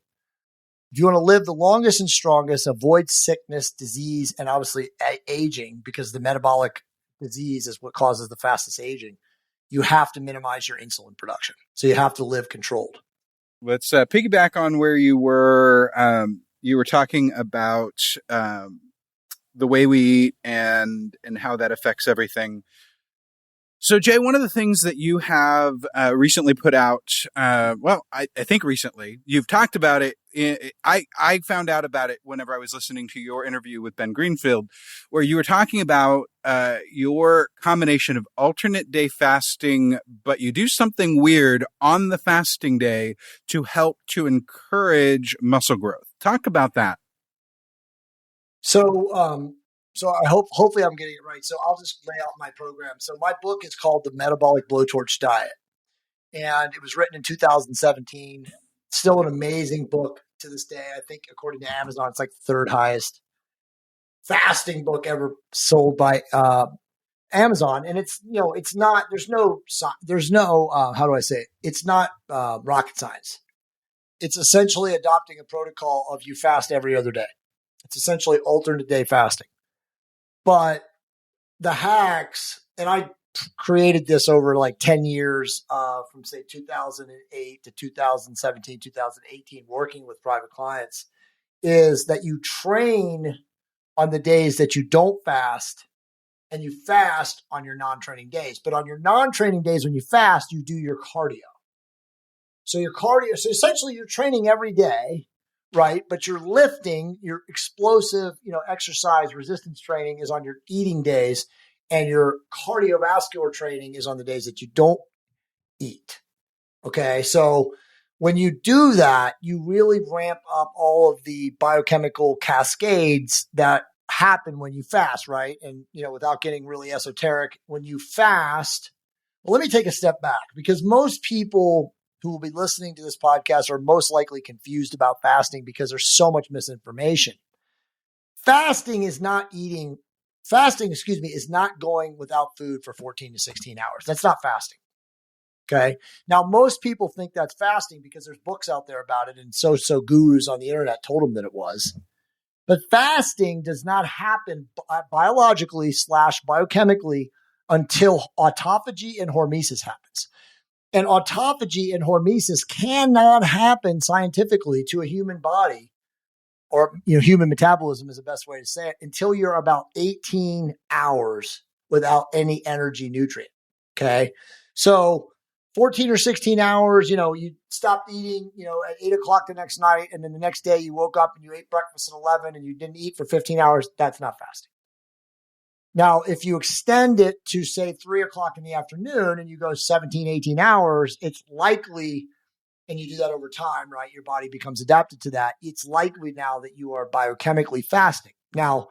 live the longest and strongest, avoid sickness, disease, and obviously aging, because the metabolic disease is what causes the fastest aging, you have to minimize your insulin production. So you have to live controlled. Let's piggyback on where you were. You were talking about the way we eat and how that affects everything. So, Jay, one of the things that you have recently put out, I think recently, you've talked about it. I found out about it whenever I was listening to your interview with Ben Greenfield, where you were talking about your combination of alternate day fasting, but you do something weird on the fasting day to help to encourage muscle growth. Talk about that. So I hopefully I'm getting it right. So I'll just lay out my program. So my book is called The Metabolic Blowtorch Diet, and it was written in 2017. Still an amazing book to this day. I think according to Amazon, it's like the third highest fasting book ever sold by Amazon. And it's, it's not, there's no, how do I say it? It's not rocket science. It's essentially adopting a protocol of you fast every other day. It's essentially alternate day fasting. But the hacks, and I created this over like 10 years from say 2008 to 2017, 2018, working with private clients, is that you train on the days that you don't fast and you fast on your non-training days. But on your non-training days, when you fast, you do your cardio. So so essentially you're training every day, right? But your lifting, your explosive, exercise resistance training is on your eating days, and your cardiovascular training is on the days that you don't eat. Okay. So when you do that, you really ramp up all of the biochemical cascades that happen when you fast, right? And, without getting really esoteric, when you fast, well, let me take a step back, because most people who will be listening to this podcast are most likely confused about fasting because there's so much misinformation. Fasting is not going without food for 14 to 16 hours. That's not fasting. Okay. Now, most people think that's fasting because there's books out there about it, and so gurus on the internet told them that it was. But fasting does not happen biologically / biochemically until autophagy and hormesis happens. And autophagy and hormesis cannot happen scientifically to a human body, or human metabolism is the best way to say it, until you're about 18 hours without any energy nutrient. Okay. So 14 or 16 hours, you stopped eating, at 8 o'clock the next night. And then the next day you woke up and you ate breakfast at 11 and you didn't eat for 15 hours. That's not fasting. Now, if you extend it to say 3 o'clock in the afternoon and you go 17, 18 hours, it's likely, and you do that over time, right? Your body becomes adapted to that. It's likely now that you are biochemically fasting. Now,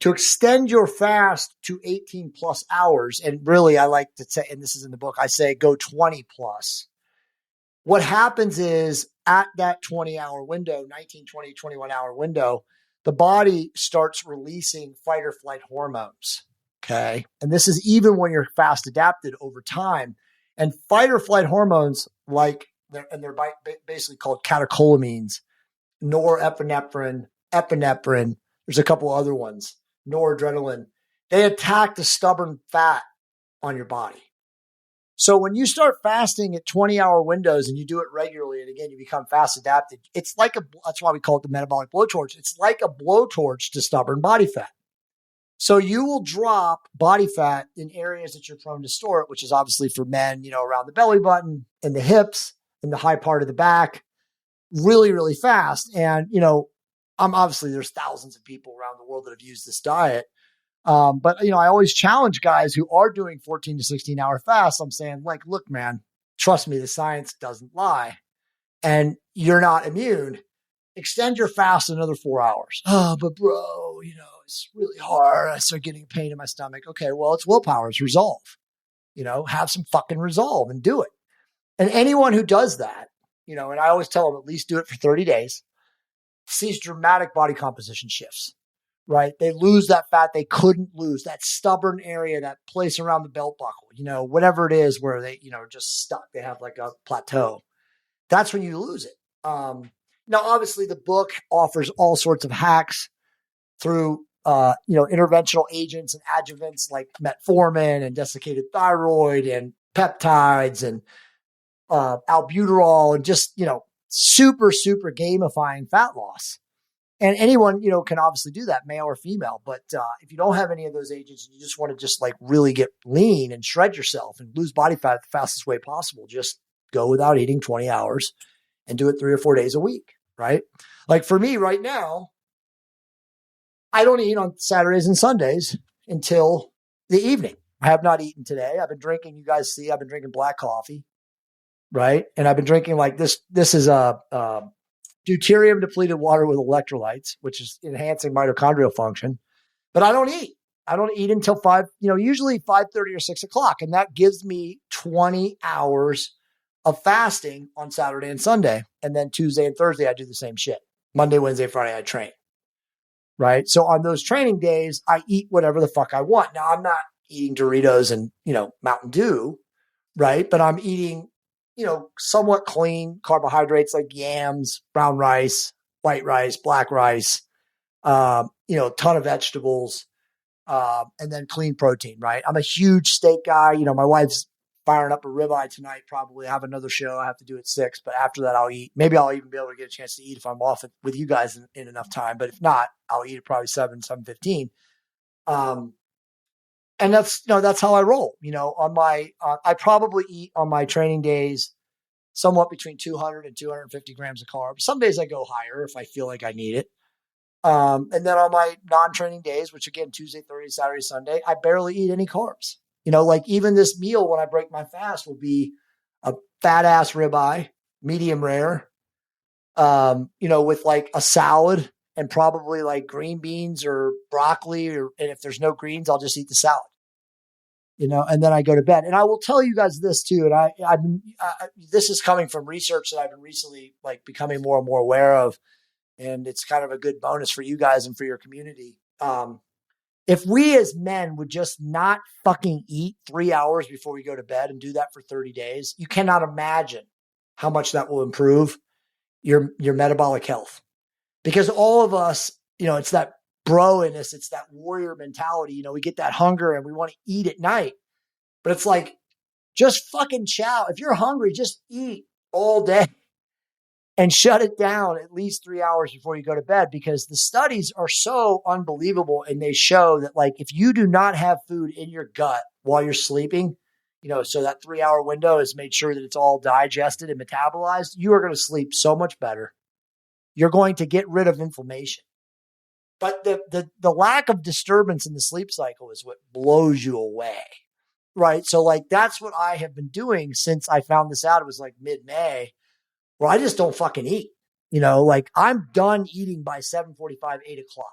to extend your fast to 18 plus hours, and really I like to say, and this is in the book, I say go 20 plus. What happens is at that 20-hour window, 19, 20, 21-hour window, the body starts releasing fight or flight hormones. Okay. And this is even when you're fast adapted over time. And fight or flight hormones, they're basically called catecholamines, norepinephrine, epinephrine. There's a couple other ones, noradrenaline. They attack the stubborn fat on your body. So when you start fasting at 20-hour windows and you do it regularly, and again, you become fast adapted, it's like that's why we call it the metabolic blowtorch. It's like a blowtorch to stubborn body fat. So you will drop body fat in areas that you're prone to store it, which is obviously for men, around the belly button and the hips and the high part of the back really, really fast. And, I'm obviously there's thousands of people around the world that have used this diet. But I always challenge guys who are doing 14 to 16 hour fasts. I'm saying like, look, man, trust me, the science doesn't lie and you're not immune. Extend your fast another 4 hours. Oh, but bro, it's really hard. I start getting a pain in my stomach. Okay. Well, it's willpower. It's resolve, have some fucking resolve and do it. And anyone who does that, and I always tell them at least do it for 30 days, sees dramatic body composition shifts. Right? They lose that fat they couldn't lose, that stubborn area, that place around the belt buckle, whatever it is where they, just stuck. They have like a plateau. That's when you lose it. Now, obviously the book offers all sorts of hacks through, interventional agents and adjuvants like metformin and desiccated thyroid and peptides and albuterol and just, super, super gamifying fat loss. And anyone, can obviously do that, male or female. But if you don't have any of those agents and you just want to just like really get lean and shred yourself and lose body fat the fastest way possible, just go without eating 20 hours and do it 3 or 4 days a week, right? Like for me right now, I don't eat on Saturdays and Sundays until the evening. I have not eaten today. I've been drinking, you guys see, I've been drinking black coffee, right? And I've been drinking like this is a deuterium depleted water with electrolytes, which is enhancing mitochondrial function. But I don't eat. I don't eat until usually 5:30 or 6 o'clock. And that gives me 20 hours of fasting on Saturday and Sunday. And then Tuesday and Thursday, I do the same shit. Monday, Wednesday, Friday, I train. Right. So on those training days, I eat whatever the fuck I want. Now I'm not eating Doritos and, Mountain Dew. Right. But I'm eating somewhat clean carbohydrates like yams, brown rice, white rice, black rice, a ton of vegetables, and then clean protein, right? I'm a huge steak guy. My wife's firing up a ribeye tonight, probably have another show I have to do at 6, but after that I'll eat. Maybe I'll even be able to get a chance to eat if I'm off with you guys in enough time. But if not, I'll eat at probably 7:15. And that's how I roll, on my, I probably eat on my training days somewhat between 200 and 250 grams of carbs. Some days I go higher if I feel like I need it. And then on my non-training days, which again, Tuesday, Thursday, Saturday, Sunday, I barely eat any carbs. Like even this meal when I break my fast will be a fat ass ribeye, medium rare, with like a salad and probably like green beans or broccoli, and if there's no greens, I'll just eat the salad. And then I go to bed. And I will tell you guys this too. And this is coming from research that I've been recently like becoming more and more aware of. And it's kind of a good bonus for you guys and for your community. If we as men would just not fucking eat 3 hours before we go to bed and do that for 30 days, you cannot imagine how much that will improve your metabolic health. Because all of us, it's that bro in us, it's that warrior mentality. We get that hunger and we want to eat at night, but it's like, just fucking chow. If you're hungry, just eat all day and shut it down at least 3 hours before you go to bed, because the studies are so unbelievable. And they show that like, if you do not have food in your gut while you're sleeping, so that 3 hour window is made sure that it's all digested and metabolized, you are going to sleep so much better. You're going to get rid of inflammation. But the lack of disturbance in the sleep cycle is what blows you away, right? So like, that's what I have been doing since I found this out. It was like mid-May, where I just don't fucking eat, like I'm done eating by 7:45, 8 o'clock.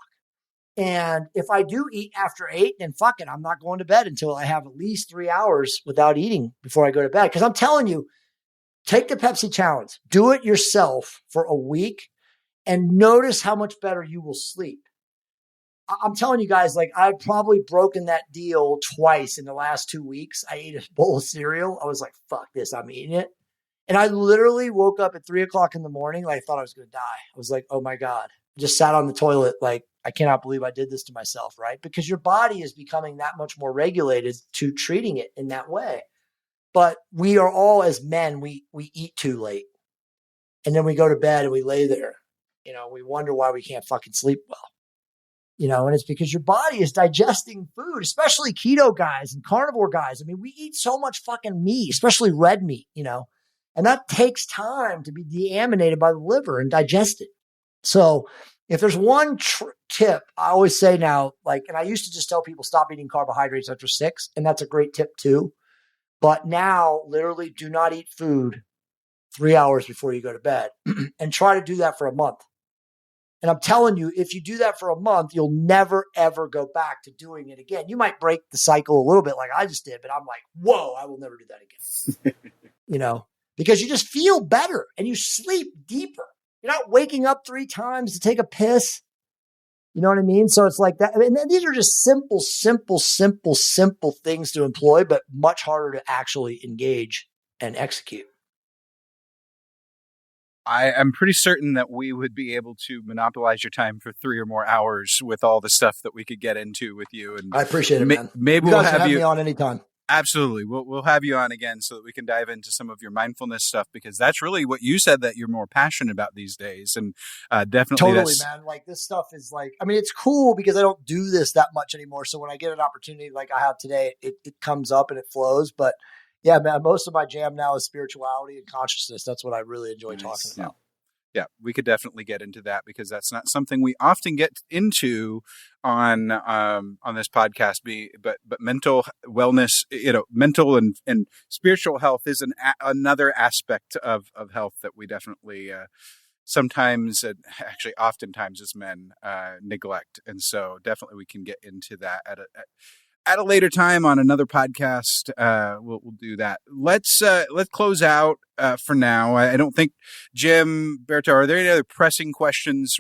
And if I do eat after 8, then fuck it, I'm not going to bed until I have at least 3 hours without eating before I go to bed. Because I'm telling you, take the Pepsi challenge, do it yourself for a week and notice how much better you will sleep. I'm telling you guys, like I've probably broken that deal twice in the last 2 weeks. I ate a bowl of cereal. I was like, fuck this, I'm eating it. And I literally woke up at 3 o'clock in the morning. Like I thought I was going to die. I was like, oh my God, just sat on the toilet. Like, I cannot believe I did this to myself. Right. Because your body is becoming that much more regulated to treating it in that way. But we are all, as men, we eat too late. And then we go to bed and we lay there. We wonder why we can't fucking sleep well. And it's because your body is digesting food, especially keto guys and carnivore guys. I mean, we eat so much fucking meat, especially red meat, and that takes time to be deaminated by the liver and digested. So if there's one tip, I always say now, and I used to just tell people stop eating carbohydrates after 6, and that's a great tip too. But now, literally, do not eat food 3 hours before you go to bed, and try to do that for a month. And I'm telling you, if you do that for a month, you'll never, ever go back to doing it again. You might break the cycle a little bit like I just did, but I'm like, whoa, I will never do that again. Because you just feel better and you sleep deeper. You're not waking up 3 times to take a piss. You know what I mean? So it's like that. I mean, these are just simple things to employ, but much harder to actually engage and execute. I am pretty certain that we would be able to monopolize your time for 3 or more hours with all the stuff that we could get into with you. And I appreciate it, man. Maybe you guys we'll have me on anytime. Absolutely. We'll have you on again so that we can dive into some of your mindfulness stuff, because that's really what you said that you're more passionate about these days. And definitely totally, man. Like this stuff is it's cool because I don't do this that much anymore. So when I get an opportunity like I have today, it comes up and it flows. But yeah, man, most of my jam now is spirituality and consciousness. That's what I really enjoy talking about. Yeah, we could definitely get into that because that's not something we often get into on this podcast. But mental wellness, mental and spiritual health is another aspect of health that we definitely sometimes, actually oftentimes as men, neglect. And so definitely we can get into that at a later time on another podcast. We'll do that. Let's close out for now. I don't think, Jim, Berto, are there any other pressing questions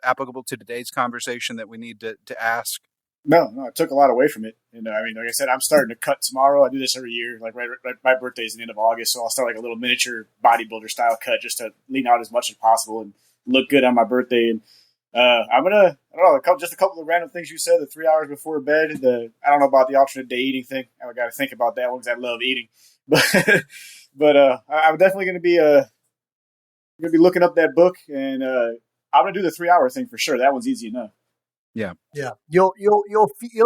applicable to today's conversation that we need to ask? No, I took a lot away from it. And like I said, I'm starting to cut tomorrow. I do this every year. Like right my birthday's the end of August, so I'll start like a little miniature bodybuilder style cut just to lean out as much as possible and look good on my birthday. And I'm gonna, I don't know, just a couple of random things you said. The 3 hours before bed. I don't know about the alternate day eating thing. I got to think about that one because I love eating. But I'm definitely gonna be looking up that book, and I'm gonna do the 3 hour thing for sure. That one's easy enough. Yeah. You'll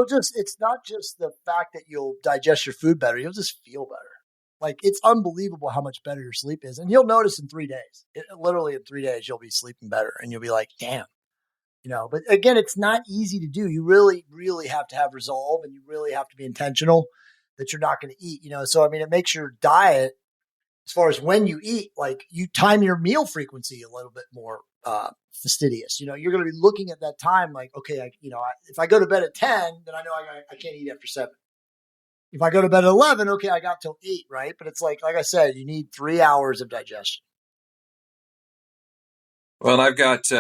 just, it's not just the fact that you'll digest your food better. You'll just feel better. Like it's unbelievable how much better your sleep is. And you'll notice in 3 days, literally in 3 days, you'll be sleeping better and you'll be like, damn, but again, it's not easy to do. You really, really have to have resolve, and you really have to be intentional that you're not going to eat, so, it makes your diet, as far as when you eat, like you time your meal frequency a little bit more fastidious. You're going to be looking at that time like, okay, if I go to bed at 10, then I know I can't eat after 7. If I go to bed at 11, okay, I got till 8, right? But it's like I said, you need 3 hours of digestion. Well, I've got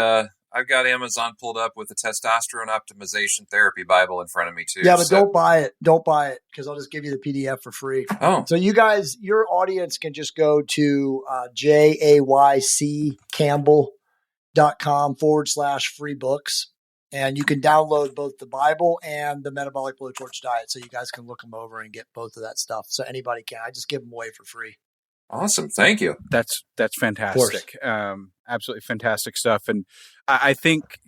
Amazon pulled up with the Testosterone Optimization Therapy Bible in front of me too. Yeah, but don't buy it. Don't buy it because I'll just give you the PDF for free. Oh. So you guys, your audience can just go to jayccampbell.com/free books. And you can download both the Bible and the Metabolic Blowtorch Diet. So you guys can look them over and get both of that stuff. So anybody can. I just give them away for free. Awesome. Thank you. That's fantastic. Absolutely fantastic stuff. And I think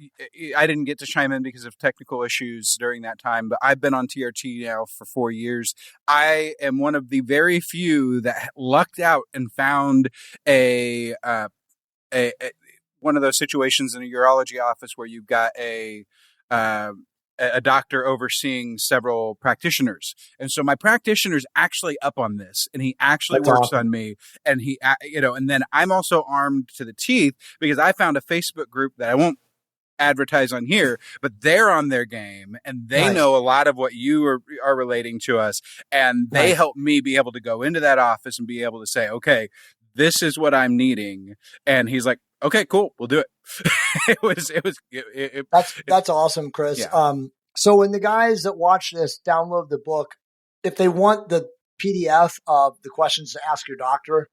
I didn't get to chime in because of technical issues during that time, but I've been on TRT now for 4 years. I am one of the very few that lucked out and found a one of those situations in a urology office where you've got a doctor overseeing several practitioners. And so my practitioner's actually up on this, and he actually works on me, and he, and then I'm also armed to the teeth because I found a Facebook group that I won't advertise on here, but they're on their game, and they know a lot of what you are relating to us. And they help me be able to go into that office and be able to say, okay, this is what I'm needing. And he's like, okay, cool, we'll do it. That's awesome, Chris. Yeah. So when the guys that watch this download the book, if they want the PDF of the questions to ask your doctor,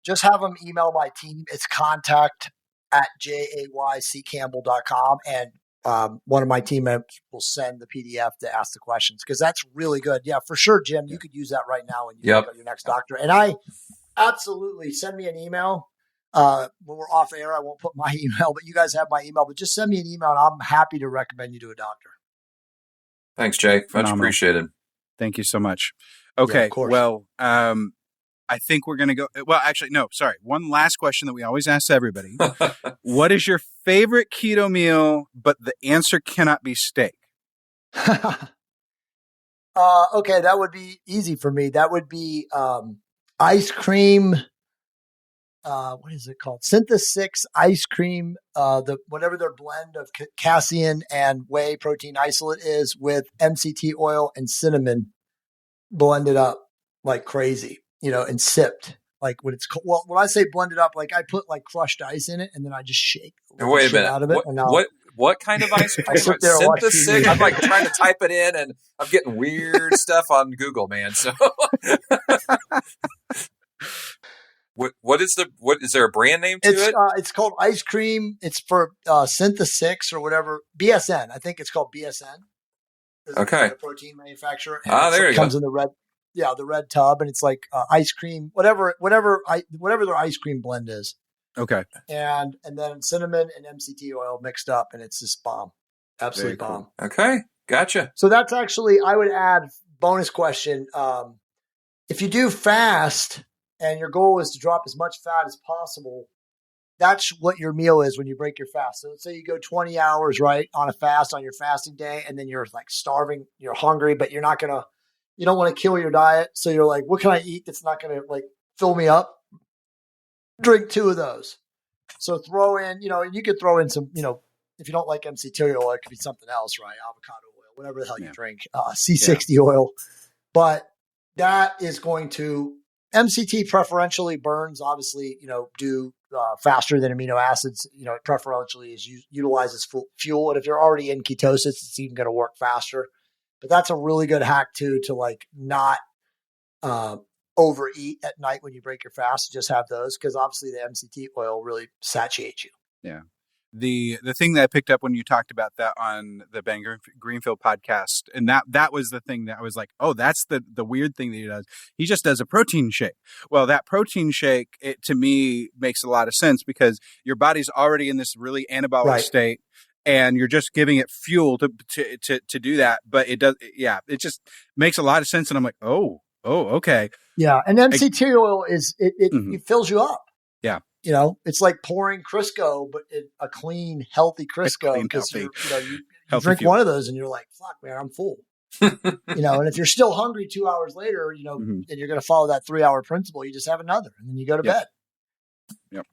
just have them email my team. It's contact@jayccampbell.com, and one of my team members will send the PDF to ask the questions because that's really good. Yeah, for sure, Jim. You could use that right now when you go to your next doctor. And I absolutely send me an email. When we're off air, I won't put my email, but you guys have my email. But just send me an email, and I'm happy to recommend you to a doctor. Thanks, Jake. Much appreciated. Thank you so much. Okay, well, I think we're going to go. Well, actually, no, sorry. One last question that we always ask everybody. What is your favorite keto meal, but the answer cannot be steak? Okay, that would be easy for me. That would be ice cream. What is it called? Synthesis 6 ice cream. Whatever their blend of casein and whey protein isolate is with MCT oil and cinnamon blended up like crazy. And sipped like when it's cold. Well, when I say blended up, like I put like crushed ice in it and then I just shake wait a minute out of it. What kind of ice cream? I sit there Synthesis? I'm like trying to type it in and I'm getting weird stuff on Google, man. So what is there a brand name to it? It's called ice cream. It's for Synthesis 6 or whatever. BSN. I think it's called BSN. Okay. The protein manufacturer. There you go. It comes in the red. Yeah, the red tub, and it's like ice cream, whatever their ice cream blend is. Okay. And then cinnamon and MCT oil mixed up, and it's just bomb. Absolutely bomb. Okay, gotcha. So that's actually, I would add bonus question. If you do fast and your goal is to drop as much fat as possible, that's what your meal is when you break your fast. So let's say you go 20 hours, right, on a fast on your fasting day, and then you're like starving, you're hungry, but you don't want to kill your diet. So you're like, what can I eat that's not going to like fill me up? Drink 2 of those. So throw in, you could throw in some, if you don't like MCT oil, it could be something else, right? Avocado oil, whatever the hell you drink, C60 oil. But that is going to, MCT preferentially burns, obviously, do faster than amino acids. It preferentially utilizes fuel. And if you're already in ketosis, it's even going to work faster. But that's a really good hack too, to like not overeat at night when you break your fast. Just have those because obviously the MCT oil really satiates you. Yeah. The thing that I picked up when you talked about that on the Ben Greenfield podcast, and that was the thing that I was like, oh, that's the weird thing that he does. He just does a protein shake. Well, that protein shake, it to me makes a lot of sense because your body's already in this really anabolic state. And you're just giving it fuel to do that, but it does. Yeah, it just makes a lot of sense. And I'm like, oh, okay. Yeah, and MCT oil it fills you up. Yeah, it's like pouring Crisco, but a clean, healthy Crisco. Because you drink fuel. One of those, and you're like, fuck, man, I'm full. And if you're still hungry 2 hours later, and you're going to follow that 3-hour principle, you just have another, and then you go to bed. Yep.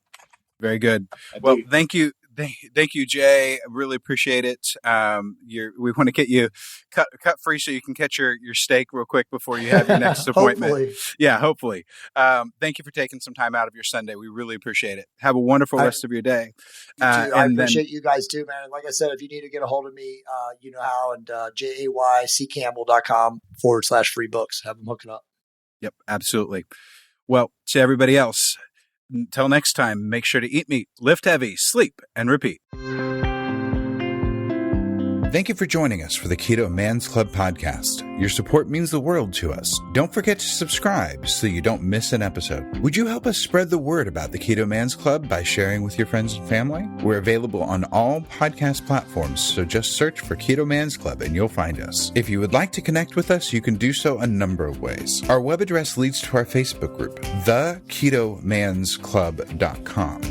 Very good. Well, thank you. Thank you, Jay. I really appreciate it. We want to get you cut free so you can catch your steak real quick before you have your next appointment. Hopefully. Yeah, hopefully. Thank you for taking some time out of your Sunday. We really appreciate it. Have a wonderful rest of your day. I appreciate you guys too, man. Like I said, if you need to get a hold of me, you know how, and jayccampbell.com/free books. Have them hook it up. Yep, absolutely. Well, to everybody else, until next time, make sure to eat meat, lift heavy, sleep, and repeat. Thank you for joining us for the Keto Man's Club podcast. Your support means the world to us. Don't forget to subscribe so you don't miss an episode. Would you help us spread the word about the Keto Man's Club by sharing with your friends and family? We're available on all podcast platforms, so just search for Keto Man's Club and you'll find us. If you would like to connect with us, you can do so a number of ways. Our web address leads to our Facebook group, theketomansclub.com.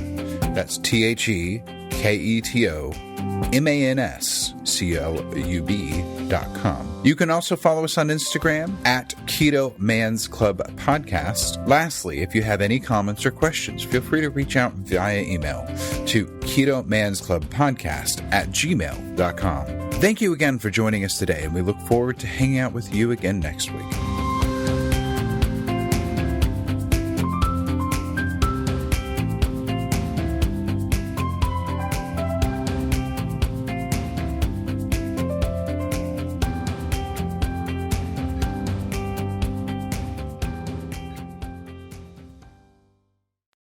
That's TheKetoMansClub.com. You can also follow us on Instagram at Keto Man's Club Podcast. Lastly, if you have any comments or questions, feel free to reach out via email to KetoMansClubPodcast@gmail.com. Thank you again for joining us today, and we look forward to hanging out with you again next week.